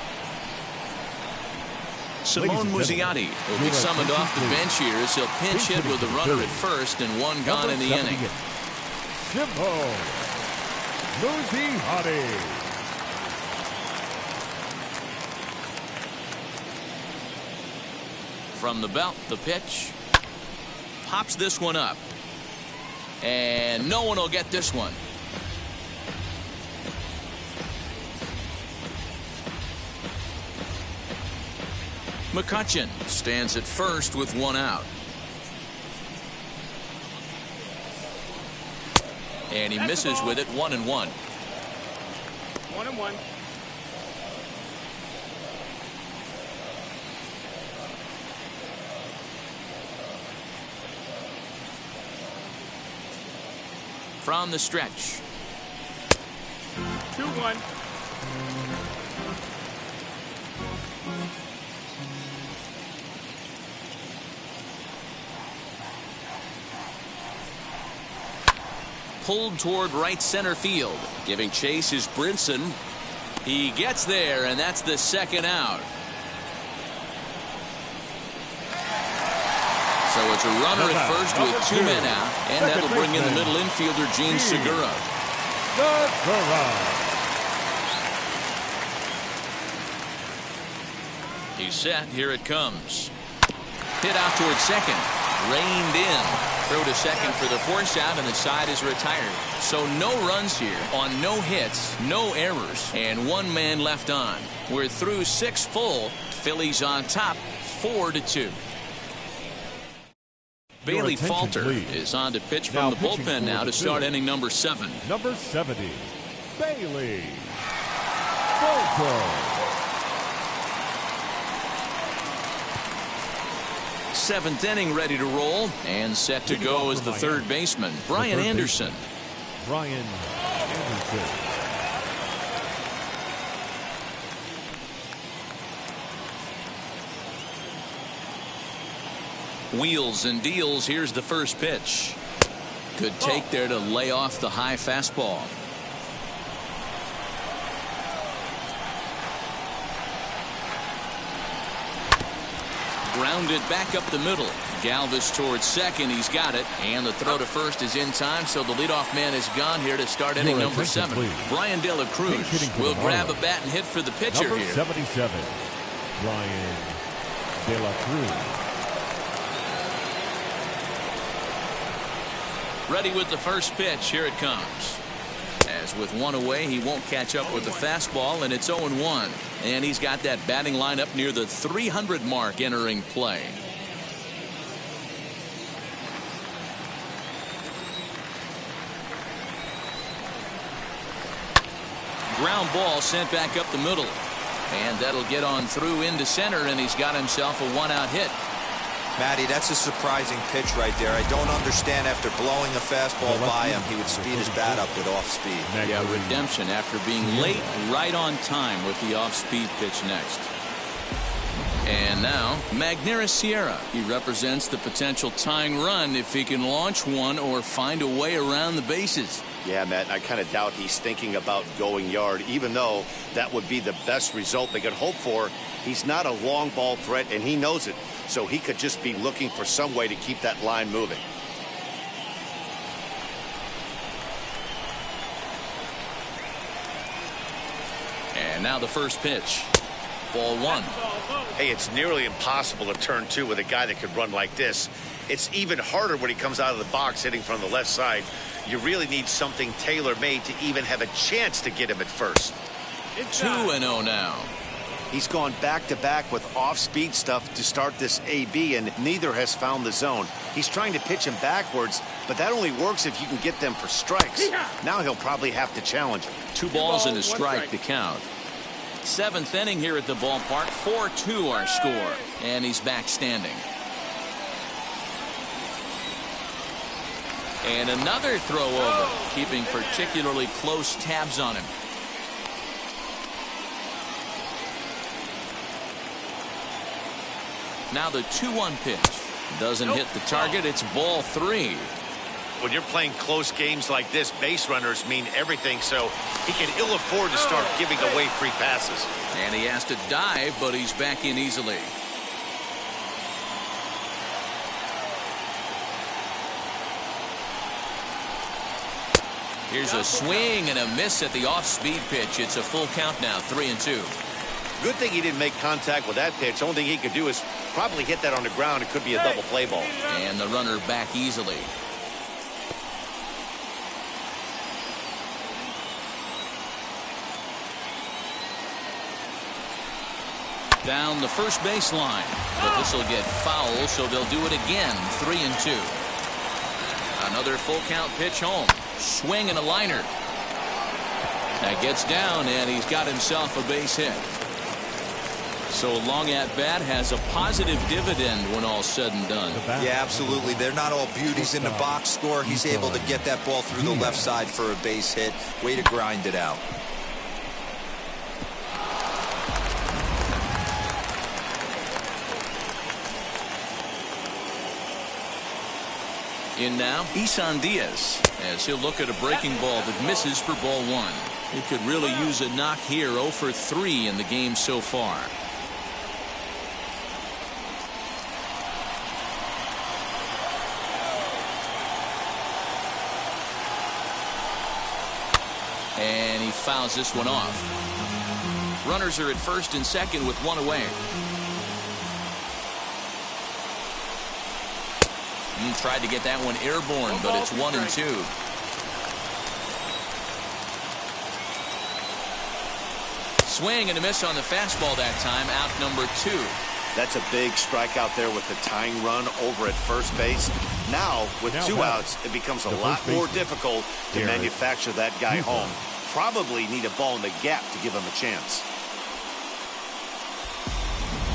Simone Muzziotti will be summoned off the bench here as he'll pinch hit with the runner at first and 1 gone in the inning. Simone Muzziotti. From the belt, the pitch. Pops this one up. And no one will get this one. McCutchen stands at first with one out. And he misses with it, 1-1. 1-1. From the stretch. 2-1. Pulled toward right center field. Giving chase is Brinson. He gets there, and that's the second out. So it's a runner at first with 2 men out, and that'll bring in the middle infielder, Gene Segura. He's set. Here it comes. Hit out toward second. Reined in. Throw to second for the force out, and the side is retired. So no runs here on no hits, no errors, and 1 man left on. We're through 6 full. Phillies on top, 4-2. Bailey Falter is on to pitch from the bullpen now to start inning number 7. Number 70, Bailey Falter. 7th inning, ready to roll, and set to go as the third baseman, Brian Anderson. Brian Anderson. Wheels and deals. Here's the first pitch. Good take there to lay off the high fastball. Grounded back up the middle. Galvis towards second. He's got it. And the throw to first is in time, so the leadoff man is gone here to start inning number 7. Brian De La Cruz will grab a bat and hit for the pitcher number here. 77, Brian De La Cruz. Ready with the first pitch. Here it comes. As with 1 away, he won't catch up with the fastball, and it's 0-1. And he's got that batting line up near the 300 mark entering play. Ground ball sent back up the middle. And that'll get on through into center, and he's got himself a 1-out hit. Matty, that's a surprising pitch right there. I don't understand, after blowing a fastball by him, he would speed his bat up with off speed. Yeah, redemption after being late, right on time with the off-speed pitch next. And now, Magneuris Sierra. He represents the potential tying run if he can launch one or find a way around the bases. Yeah, Matt, I kind of doubt he's thinking about going yard, even though that would be the best result they could hope for. He's not a long ball threat, and he knows it. So he could just be looking for some way to keep that line moving. And now the first pitch. Ball 1. Hey, it's nearly impossible to turn 2 with a guy that could run like this. It's even harder when he comes out of the box hitting from the left side. You really need something tailor-made to even have a chance to get him at first. 2-0 now. He's gone back-to-back with off-speed stuff to start this AB, and neither has found the zone. He's trying to pitch him backwards, but that only works if you can get them for strikes. Now he'll probably have to challenge him. 2 balls and a strike to count. 7th inning here at the ballpark. 4-2 our score, and he's back standing. And another throw over, keeping particularly close tabs on him. Now the 2-1 pitch. Doesn't hit the target. It's ball 3. When you're playing close games like this, base runners mean everything, so he can ill afford to start giving away free passes. And he has to dive, but he's back in easily. Here's a swing and a miss at the off-speed pitch. It's a full count now, 3-2. Good thing he didn't make contact with that pitch. Only thing he could do is Probably hit that on the ground. It could be a double play ball. And the runner back easily. Down the first baseline, but this will get foul, so they'll do it again. 3-2. Another full count pitch home. Swing and a liner. That gets down, and he's got himself a base hit. So long at bat has a positive dividend when all's said and done. Yeah, absolutely. They're not all beauties in the box score. He's able to get that ball through the left side for a base hit. Way to grind it out. In now, Isan Diaz, as he'll look at a breaking ball that misses for ball one. He could really use a knock here. 0 for 3 in the game so far. And he fouls this one off. Runners are at first and second with one away. Tried to get that one airborne, but it's 1-2. Swing and a miss on the fastball that time. Out number 2. That's a big strikeout there with the tying run over at first base. Now, with 2 outs, it becomes a lot more difficult to manufacture that guy home. Probably need a ball in the gap to give him a chance.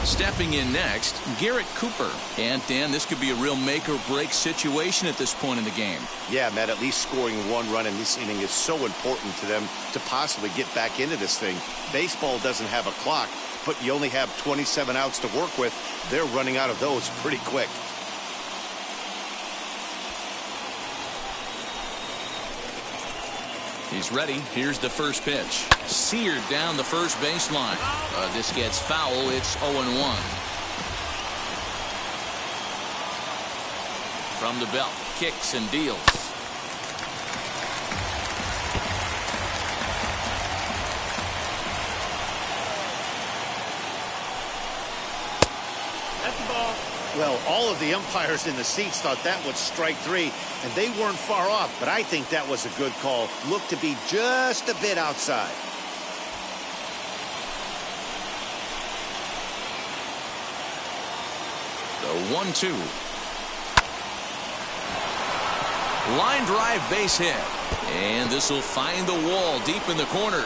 Stepping in next, Garrett Cooper. And, Dan, this could be a real make-or-break situation at this point in the game. Yeah, Matt, at least scoring 1 run in this inning is so important to them to possibly get back into this thing. Baseball doesn't have a clock, but you only have 27 outs to work with. They're running out of those pretty quick. He's ready. Here's the first pitch. Seared down the first baseline. This gets foul. It's 0-1. From the belt. Kicks and deals. That's the ball. Well, all of the umpires in the seats thought that was strike 3, and they weren't far off, but I think that was a good call. Looked to be just a bit outside. The 1-2. Line drive base hit. And this will find the wall deep in the corner.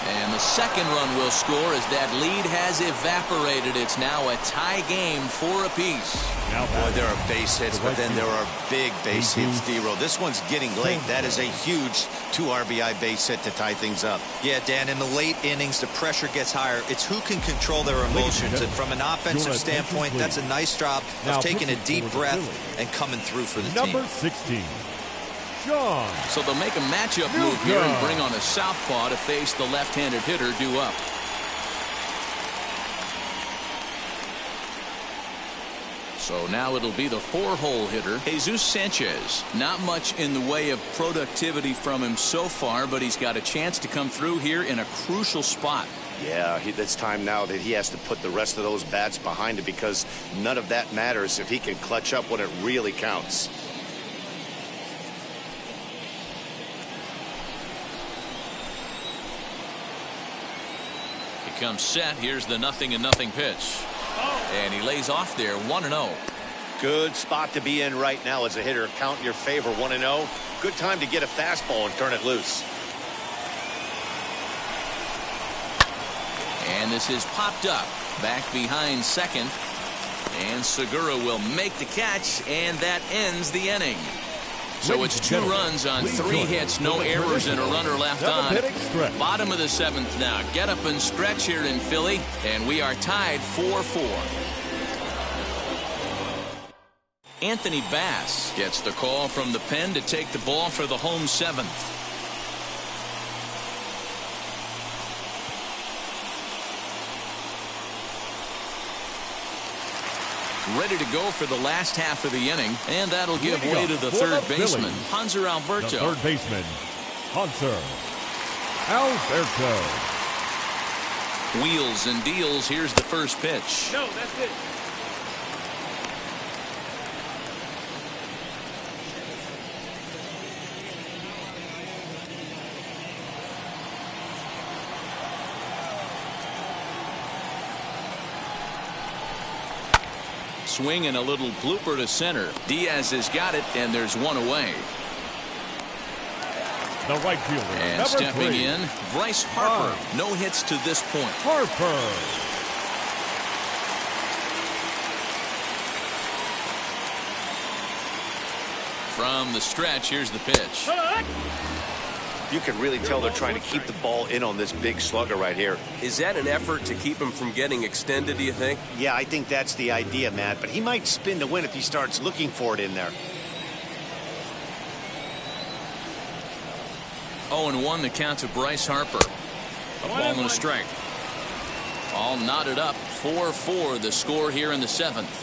And the second run will score as that lead has evaporated. It's now a tie game, 4 apiece. Boy, there are base hits, but then there are big base hits, D-Row. This one's getting late. That is a huge 2 RBI base hit to tie things up. Yeah, Dan, in the late innings, the pressure gets higher. It's who can control their emotions. And from an offensive standpoint, that's a nice job of taking a deep breath and coming through for the team. Number 16. John. So they'll make a matchup move here and bring on a southpaw to face the left-handed hitter due up. So now it'll be the 4-hole hitter, Jesus Sanchez. Not much in the way of productivity from him so far, but he's got a chance to come through here in a crucial spot. Yeah, it's time now that he has to put the rest of those bats behind it, because none of that matters if he can clutch up when it really counts. He comes set. Here's the 0-0 pitch. And he lays off there, 1-0. Good spot to be in right now as a hitter. Count in your favor, 1-0. Good time to get a fastball and turn it loose. And this is popped up. Back behind second. And Segura will make the catch, and that ends the inning. So it's 2 runs on 3 hits, no errors, and a runner left on. Bottom of the 7th now. Get up and stretch here in Philly, and we are tied 4-4. Anthony Bass gets the call from the pen to take the ball for the home 7th. Ready to go for the last half of the inning, and that'll give way to the third baseman, Hanser Alberto. The third baseman, Hanser Alberto. Wheels and deals. Here's the first pitch. No, that's it. Swing and a little blooper to center. Diaz has got it, and there's one away. The right fielder, And number stepping 3. in, Bryce Harper. No hits to this point. Harper. From the stretch, here's the pitch. You can really tell they're trying to keep the ball in on this big slugger right here. Is that an effort to keep him from getting extended, do you think? Yeah, I think that's the idea, Matt, but he might spin to win if he starts looking for it in there. 0-1 the count to Bryce Harper. A ball and a strike. All knotted up. 4-4 the score here in the 7th.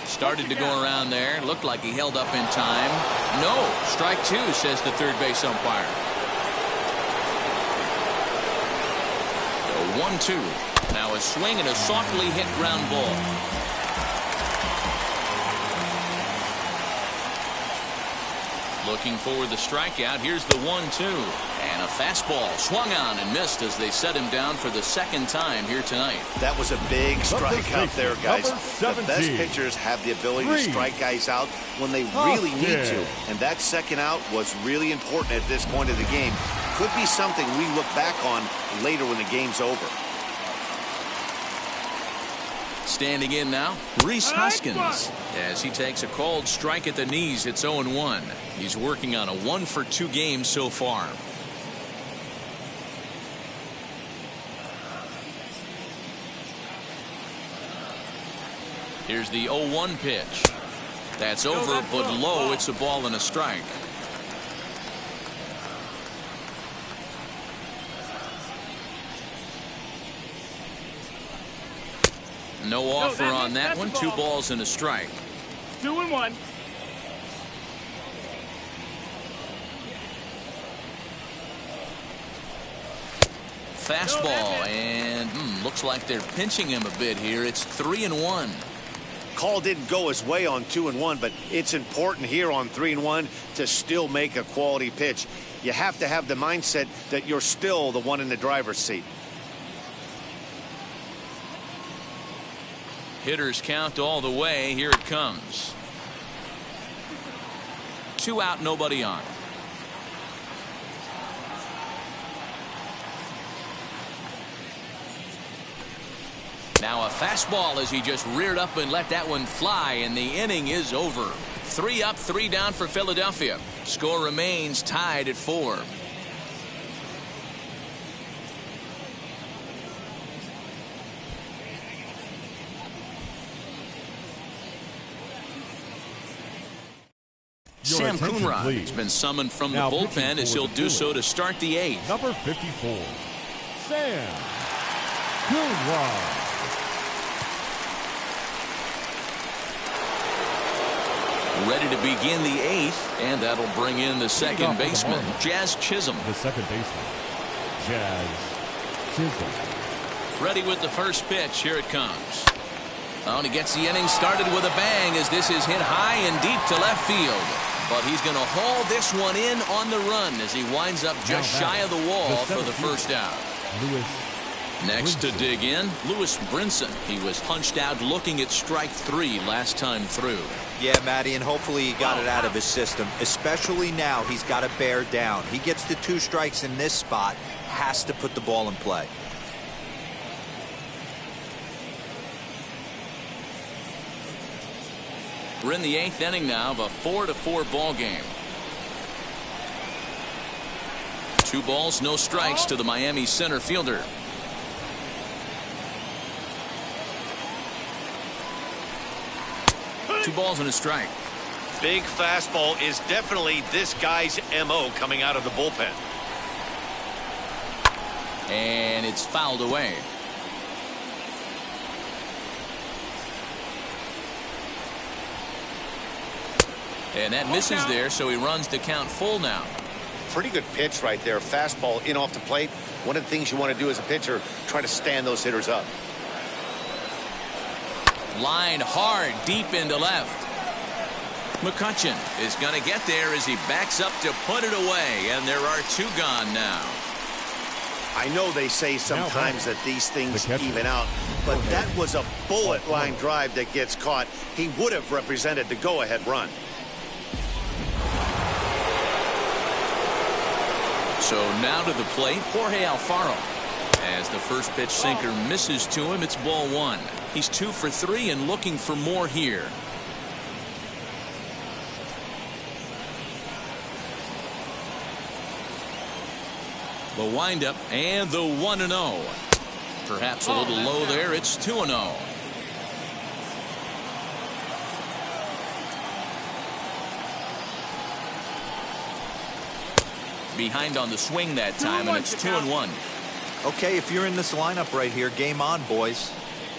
Started to go around there. Looked like he held up in time. No. Strike 2, says the third base umpire. The 1-2. Now a swing and a softly hit ground ball. Looking for the strikeout. Here's the 1-2. And a fastball swung on and missed as they set him down for the second time here tonight. That was a big strikeout there, guys. The best pitchers have the ability to strike guys out when they really need to. And that second out was really important at this point of the game. Could be something we look back on later when the game's over. Standing in now, Rhys Hoskins. As he takes a called strike at the knees, it's 0-1. He's working on a 1-for-2 game so far. Here's the 0-1 pitch. That's over, but low. It's a ball and a strike. No offer on that one. 2 balls and a strike. 2-1. Fastball, and looks like they're pinching him a bit here. It's 3-1. Call didn't go his way on 2-1, but it's important here on 3-1 to still make a quality pitch. You have to have the mindset that you're still the one in the driver's seat. Hitters count all the way. Here it comes. 2 out, nobody on. Now a fastball as he just reared up and let that one fly, and the inning is over. 3 up, 3 down for Philadelphia. Score remains tied at 4. Sam Coonrod has been summoned from the bullpen as he'll do so to start the 8th. Number 54, Sam Coonrod. Ready to begin the 8th, and that'll bring in the second baseman, Jazz Chisholm. The second baseman, Jazz Chisholm. Ready with the first pitch. Here it comes. Oh, and he gets the inning started with a bang as this is hit high and deep to left field. But he's going to haul this one in on the run as he winds up just shy of the wall for the first out. Next to dig in, Lewis Brinson. He was punched out looking at strike 3 last time through. Yeah, Matty, and hopefully he got it out of his system. Especially now, he's got to bear down. He gets the 2 strikes in this spot, has to put the ball in play. We're in the 8th inning now of a 4-4 ball game. 2 balls, no strikes to the Miami center fielder. Two balls and a strike. Big fastball is definitely this guy's MO coming out of the bullpen. And it's fouled away. And that misses there, so he runs the count full now. Pretty good pitch right there. Fastball in off the plate. One of the things you want to do as a pitcher, try to stand those hitters up. Line hard deep into left. McCutchen is going to get there as he backs up to put it away, and there are 2 gone now. I know they say sometimes that these things even out, but that was a bullet line drive that gets caught. He would have represented the go-ahead run. So now to the plate, Jorge Alfaro. As the first pitch sinker misses to him, it's ball 1. He's 2 for 3 and looking for more here. The windup and the 1-0. Perhaps a little low there. It's 2-0. Behind on the swing that time, and it's 2-1. Okay, if you're in this lineup right here, game on, boys.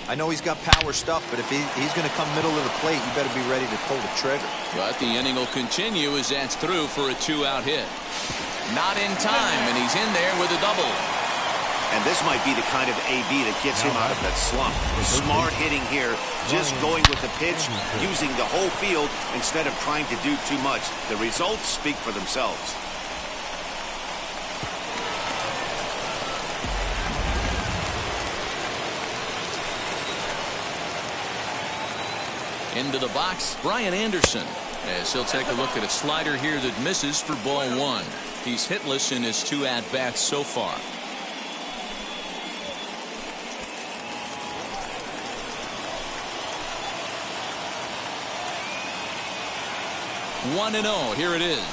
I know he's got power stuff, but if he's going to come middle of the plate, you better be ready to pull the trigger. But the inning will continue as that's through for a 2-out hit. Not in time, and he's in there with a double. And this might be the kind of AB that gets him out of that slump. Smart hitting here, just going with the pitch, using the whole field instead of trying to do too much. The results speak for themselves. Into the box, Brian Anderson, as he'll take a look at a slider here that misses for ball 1. He's hitless in his 2 at-bats so far. One and 0. Here it is.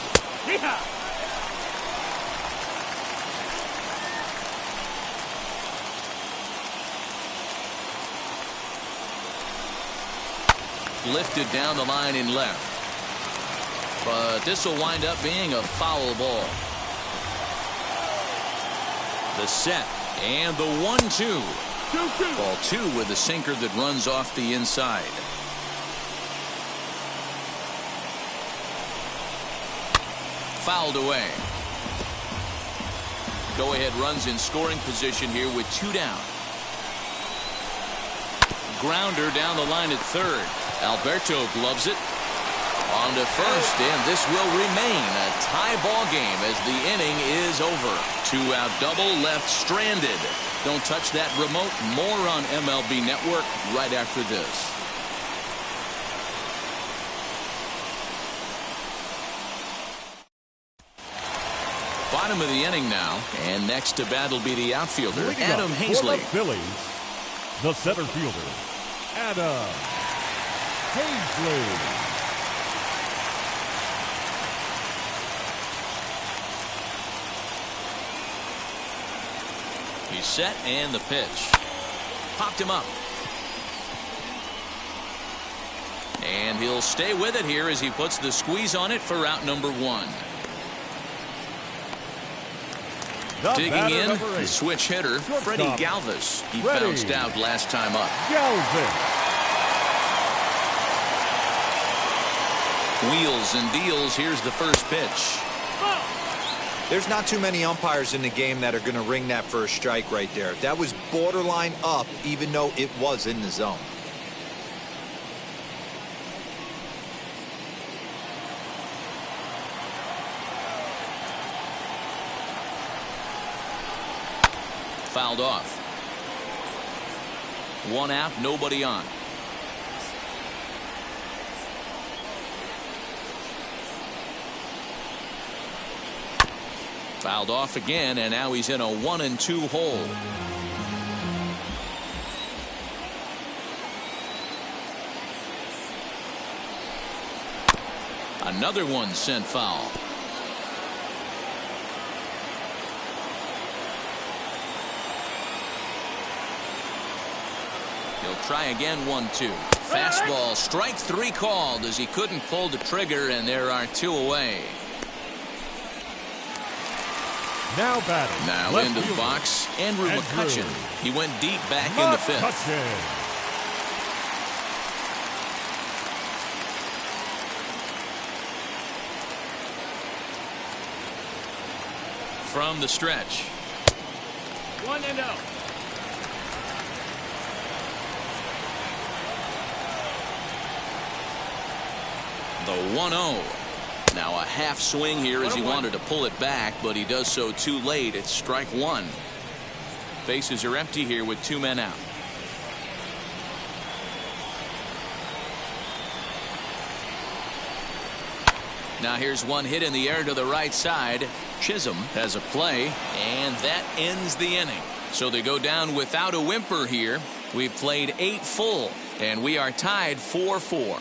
Lifted down the line in left. But this will wind up being a foul ball. The set and the 1-2. Ball 2 with a sinker that runs off the inside. Fouled away. Go-ahead runs in scoring position here with 2 down. Grounder down the line at third. Alberto gloves it on to first, and this will remain a tie ball game as the inning is over. 2-out double left stranded. Don't touch that remote. More on MLB Network right after this. Bottom of the inning now, and next to bat will be the outfielder, Adam Hazley. For the Phillies, the center fielder, Adam Hazley. He's set, and the pitch. Popped him up. And he'll stay with it here as he puts the squeeze on it for out number 1. Digging in, the switch hitter, Freddie Galvis. He bounced out last time up. Wheels and deals. Here's the first pitch. There's not too many umpires in the game that are going to ring that first strike right there. That was borderline up, even though it was in the zone. Fouled off. 1 out, nobody on. Fouled off again, and now he's in a 1-2 hole. Another one sent foul. He'll try again. 1-2. Fastball, strike 3 called as he couldn't pull the trigger, and there are 2 away. Now batting. Now into the box, Andrew McCutchen. He went deep back in the 5th. from the stretch. 1-0. The 1-0. Now a half swing here as he wanted to pull it back, but he does so too late. It's strike one. Bases are empty here with 2 men out. Now here's one hit in the air to the right side. Chisholm has a play, and that ends the inning. So they go down without a whimper here. We've played 8 full, and we are tied 4-4.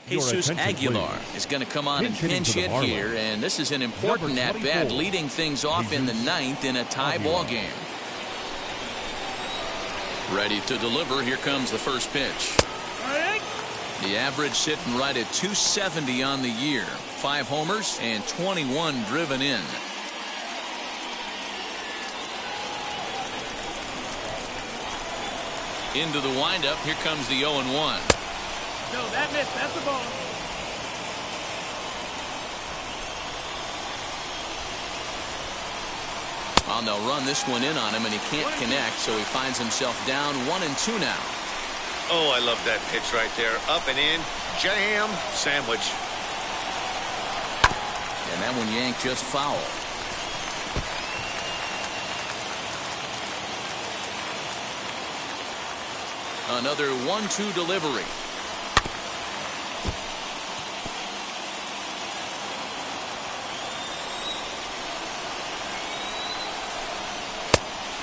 Jesus Aguilar is going to come on and pinch hit here, and this is an important at-bat, leading things off in the 9th in a tie ball game. Ready to deliver. Here comes the first pitch. The average sitting right at 270 on the year. 5 homers and 21 driven in. Into the windup. Here comes the 0-1. No, that missed. That's the ball. Well, they'll run this one in on him, and he can't connect, so he finds himself down 1-2 now. Oh, I love that pitch right there. Up and in. Jam sandwich. And that one yanked just foul. Another 1-2 delivery.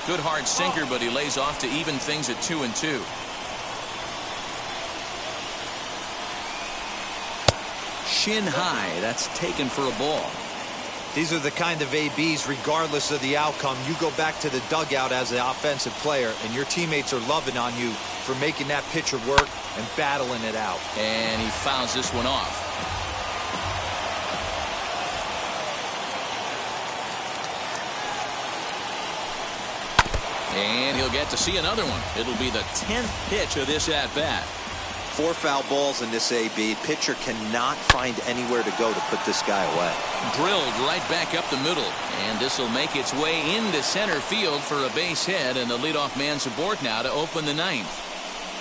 Good hard sinker, but he lays off to even things at 2-2. Shin high. That's taken for a ball. These are the kind of ABs, regardless of the outcome. You go back to the dugout as an offensive player, and your teammates are loving on you for making that pitcher work and battling it out. And he fouls this one off. And he'll get to see another one. It'll be the 10th pitch of this at-bat. 4 foul balls in this AB. Pitcher cannot find anywhere to go to put this guy away. Drilled right back up the middle, and this will make its way into center field for a base hit, and the leadoff man's aboard now to open the 9th.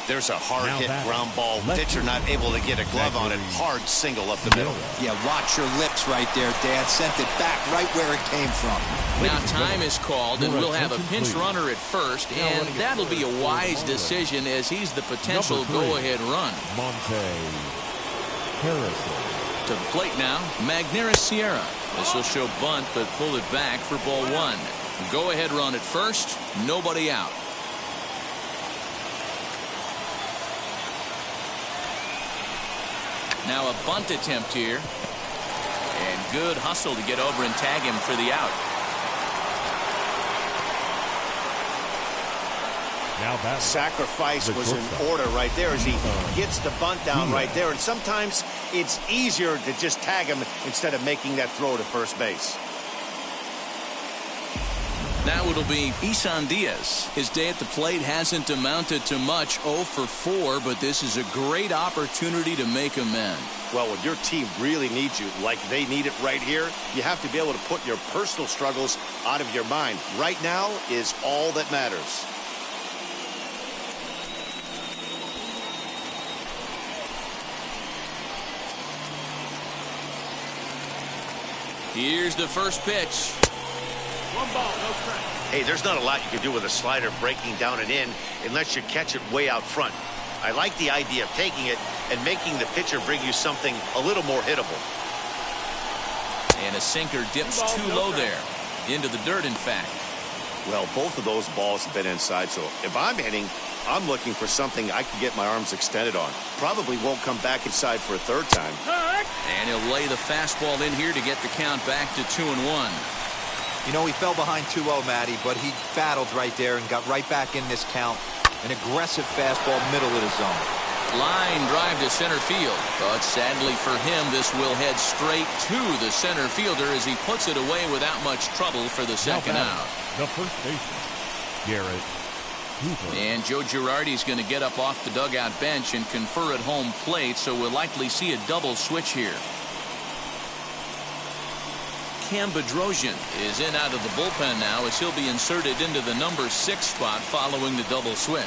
There's a hard hit ground ball. Pitcher not able to get a glove on it. Hard single up the middle. Yeah, watch your lips right there, Dad. Sent it back right where it came from. Now time is called, and we'll have a pinch runner at first, and that'll be a wise decision as he's the potential go-ahead run. To the plate now, Magneuris Sierra. This will show bunt, but pull it back for ball 1. Go-ahead run at first, nobody out. Now a bunt attempt here. And good hustle to get over and tag him for the out. Sacrifice was in order right there as he gets the bunt down right there. And sometimes it's easier to just tag him instead of making that throw to first base. Now it'll be Isan Diaz. His day at the plate hasn't amounted to much, 0 for 4, but this is a great opportunity to make amends. Well, when your team really needs you, like they need it right here, you have to be able to put your personal struggles out of your mind. Right now is all that matters. Here's the first pitch. 1 ball, no strike. Hey, there's not a lot you can do with a slider breaking down and in unless you catch it way out front. I like the idea of taking it and making the pitcher bring you something a little more hittable. And a sinker dips too low there. Into the dirt, in fact. Well, both of those balls have been inside, so if I'm hitting, I'm looking for something I can get my arms extended on. Probably won't come back inside for a 3rd time. And he'll lay the fastball in here to get the count back to 2-1. You know, he fell behind 2-0, Matty, but he battled right there and got right back in this count. An aggressive fastball, middle of the zone. Line drive to center field, but sadly for him, this will head straight to the center fielder as he puts it away without much trouble for the second out. The first baseman, Garrett Cooper. And Joe Girardi's going to get up off the dugout bench and confer at home plate, so we'll likely see a double switch here. Cam Bedrosian is in out of the bullpen now as he'll be inserted into the number 6 spot following the double switch.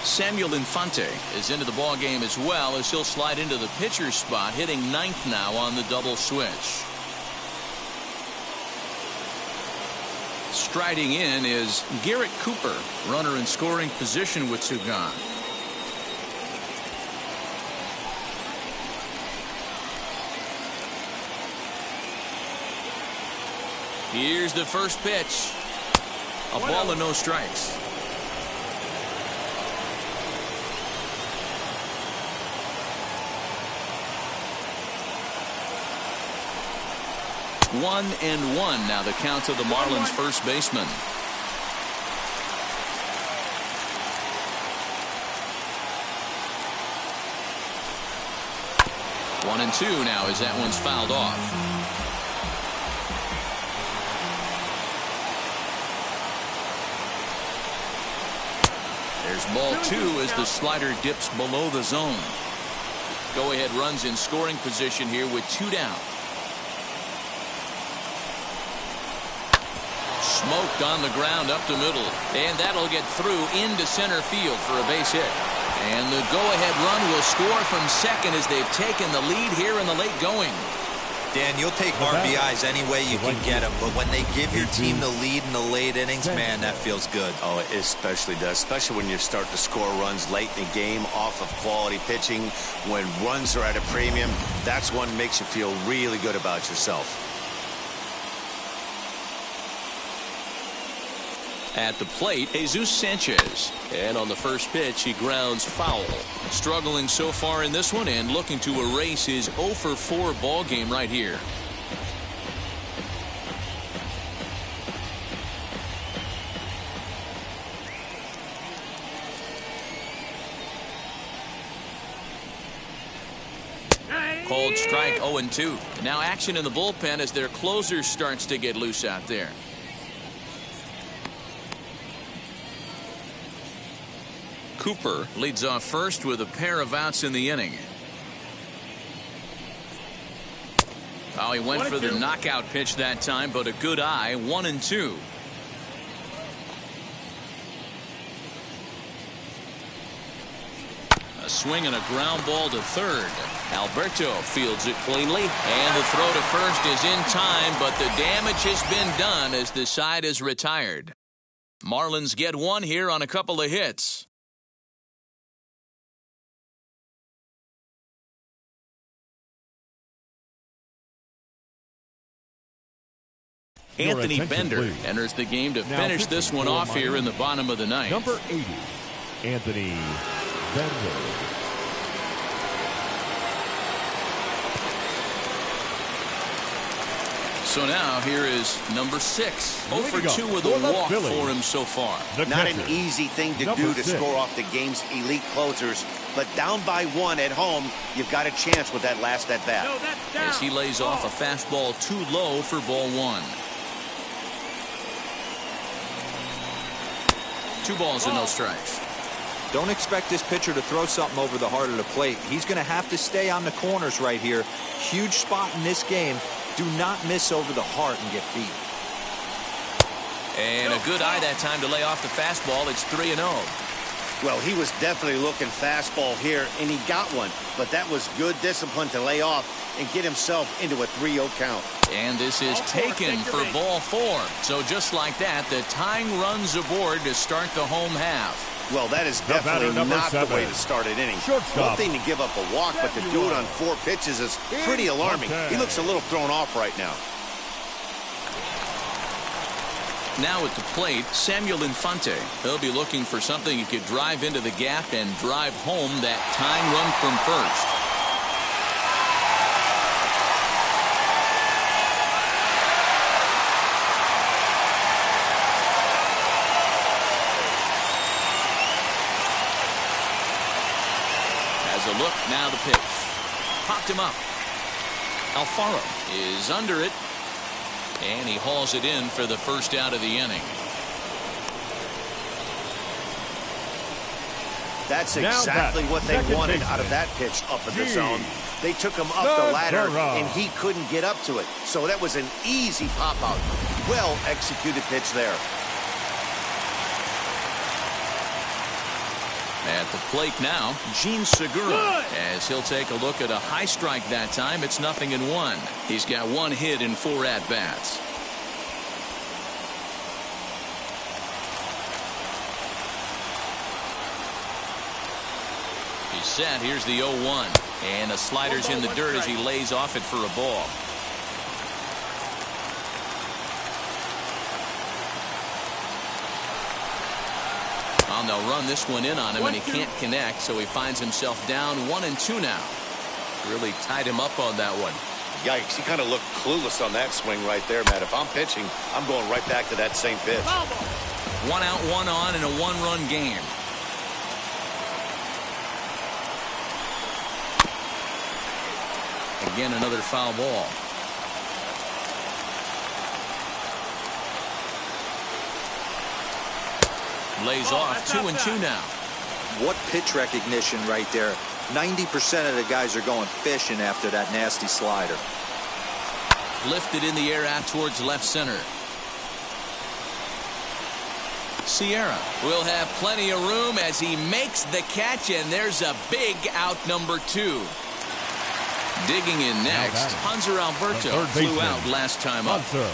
Samuel Infante is into the ball game as well as he'll slide into the pitcher's spot, hitting 9th now on the double switch. Striding in is Garrett Cooper, runner in scoring position with 2 gone. Here's the first pitch. A ball and no strikes. One and one now the count to the Marlins first baseman. One and two now as that one's fouled off. There's ball 2 as the slider dips below the zone. Go ahead runs in scoring position here with 2 down. Smoked on the ground up the middle, and that'll get through into center field for a base hit. And the go-ahead run will score from second as they've taken the lead here in the late going. Dan, you'll take RBIs any way you can get them, but when they give your team the lead in the late innings, man, that feels good. Oh, it especially does, especially when you start to score runs late in the game off of quality pitching. When runs are at a premium, that's one that makes you feel really good about yourself. At the plate, Jesus Sanchez. And on the first pitch, he grounds foul. Struggling so far in this one and looking to erase his 0 for 4 ball game right here. Called strike 0-2. Now action in the bullpen as their closer starts to get loose out there. Cooper leads off first with a pair of outs in the inning. Oh, he went for the knockout pitch that time, but a good eye. 1-2. A swing and a ground ball to third. Alberto fields it cleanly, and the throw to first is in time, but the damage has been done as the side is retired. Marlins get one here on a couple of hits. Anthony Bender enters the game to finish this one off here in the bottom of the ninth. Number 80, Anthony Bender. So now here is number 6. 0 for 2 with a walk for him so far. Not an easy thing to do to score off the game's elite closers, but down by 1 at home, you've got a chance with that last at bat. As he lays off a fastball too low for ball 1. 2 balls and no strikes. Don't expect this pitcher to throw something over the heart of the plate. He's going to have to stay on the corners right here. Huge spot in this game. Do not miss over the heart and get beat. And a good eye that time to lay off the fastball. It's 3-0. Well, he was definitely looking fastball here, and he got one. But that was good discipline to lay off and get himself into a 3-0 count. And this is taken for ball 4. So just like that, the tying runs aboard to start the home half. Well, that is definitely not the way to start an inning. One thing to give up a walk, but to do it on 4 pitches is pretty alarming. He looks a little thrown off right now. Now at the plate, Samuel Infante. He'll be looking for something he could drive into the gap and drive home that tying run from first. A look, now the pitch. Popped him up. Alfaro is under it. And he hauls it in for the first out of the inning. That's Now exactly that's what they second wanted baseman. out of that pitch up in the G. zone. They took him up the ladder, Segura. and he couldn't get up to it. So that was an easy pop-out. Well-executed pitch there. At the plate now, Gene Segura, as he'll take a look at a high strike that time. It's 0-1. He's got 1 hit in 4 at-bats. He's set. Here's the 0-1. And the slider's in the dirt as he lays off it for a ball. Well, they'll run this one in on him, and he can't connect, so he finds himself down 1-2 now. Really tied him up on that one. Yikes, he kind of looked clueless on that swing right there, Matt. If I'm pitching, I'm going right back to that same pitch. 1 out, 1 on in a 1-run game. Again, another foul ball. Lays off 2-2 now. What pitch recognition right there. 90% of the guys are going fishing after that nasty slider. Lifted in the air out towards left center. Sierra will have plenty of room as he makes the catch, and there's a big out number 2. Digging in next, Hanser Alberto flew out last time up. Alberto.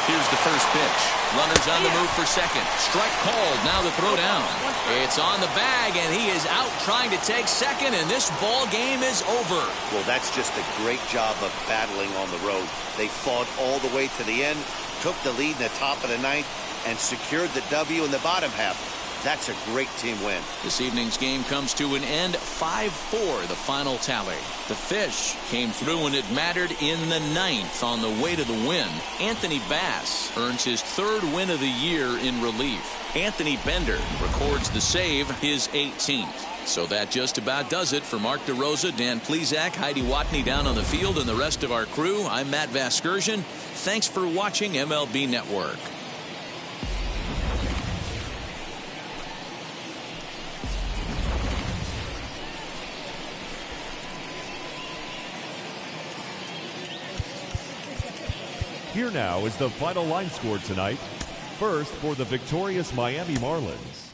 Here's the first pitch. Runners on the move for second. Strike called. Now the throw down. It's on the bag, and he is out trying to take second, and this ball game is over. Well, that's just a great job of battling on the road. They fought all the way to the end, took the lead in the top of the 9th, and secured the W in the bottom half. That's a great team win. This evening's game comes to an end. 5-4, the final tally. The Fish came through when it mattered in the 9th on the way to the win. Anthony Bass earns his 3rd win of the year in relief. Anthony Bender records the save, his 18th. So that just about does it for Mark DeRosa, Dan Plesac, Heidi Watney down on the field, and the rest of our crew. I'm Matt Vasgersian. Thanks for watching MLB Network. Here now is the final line score tonight. First, for the victorious Miami Marlins,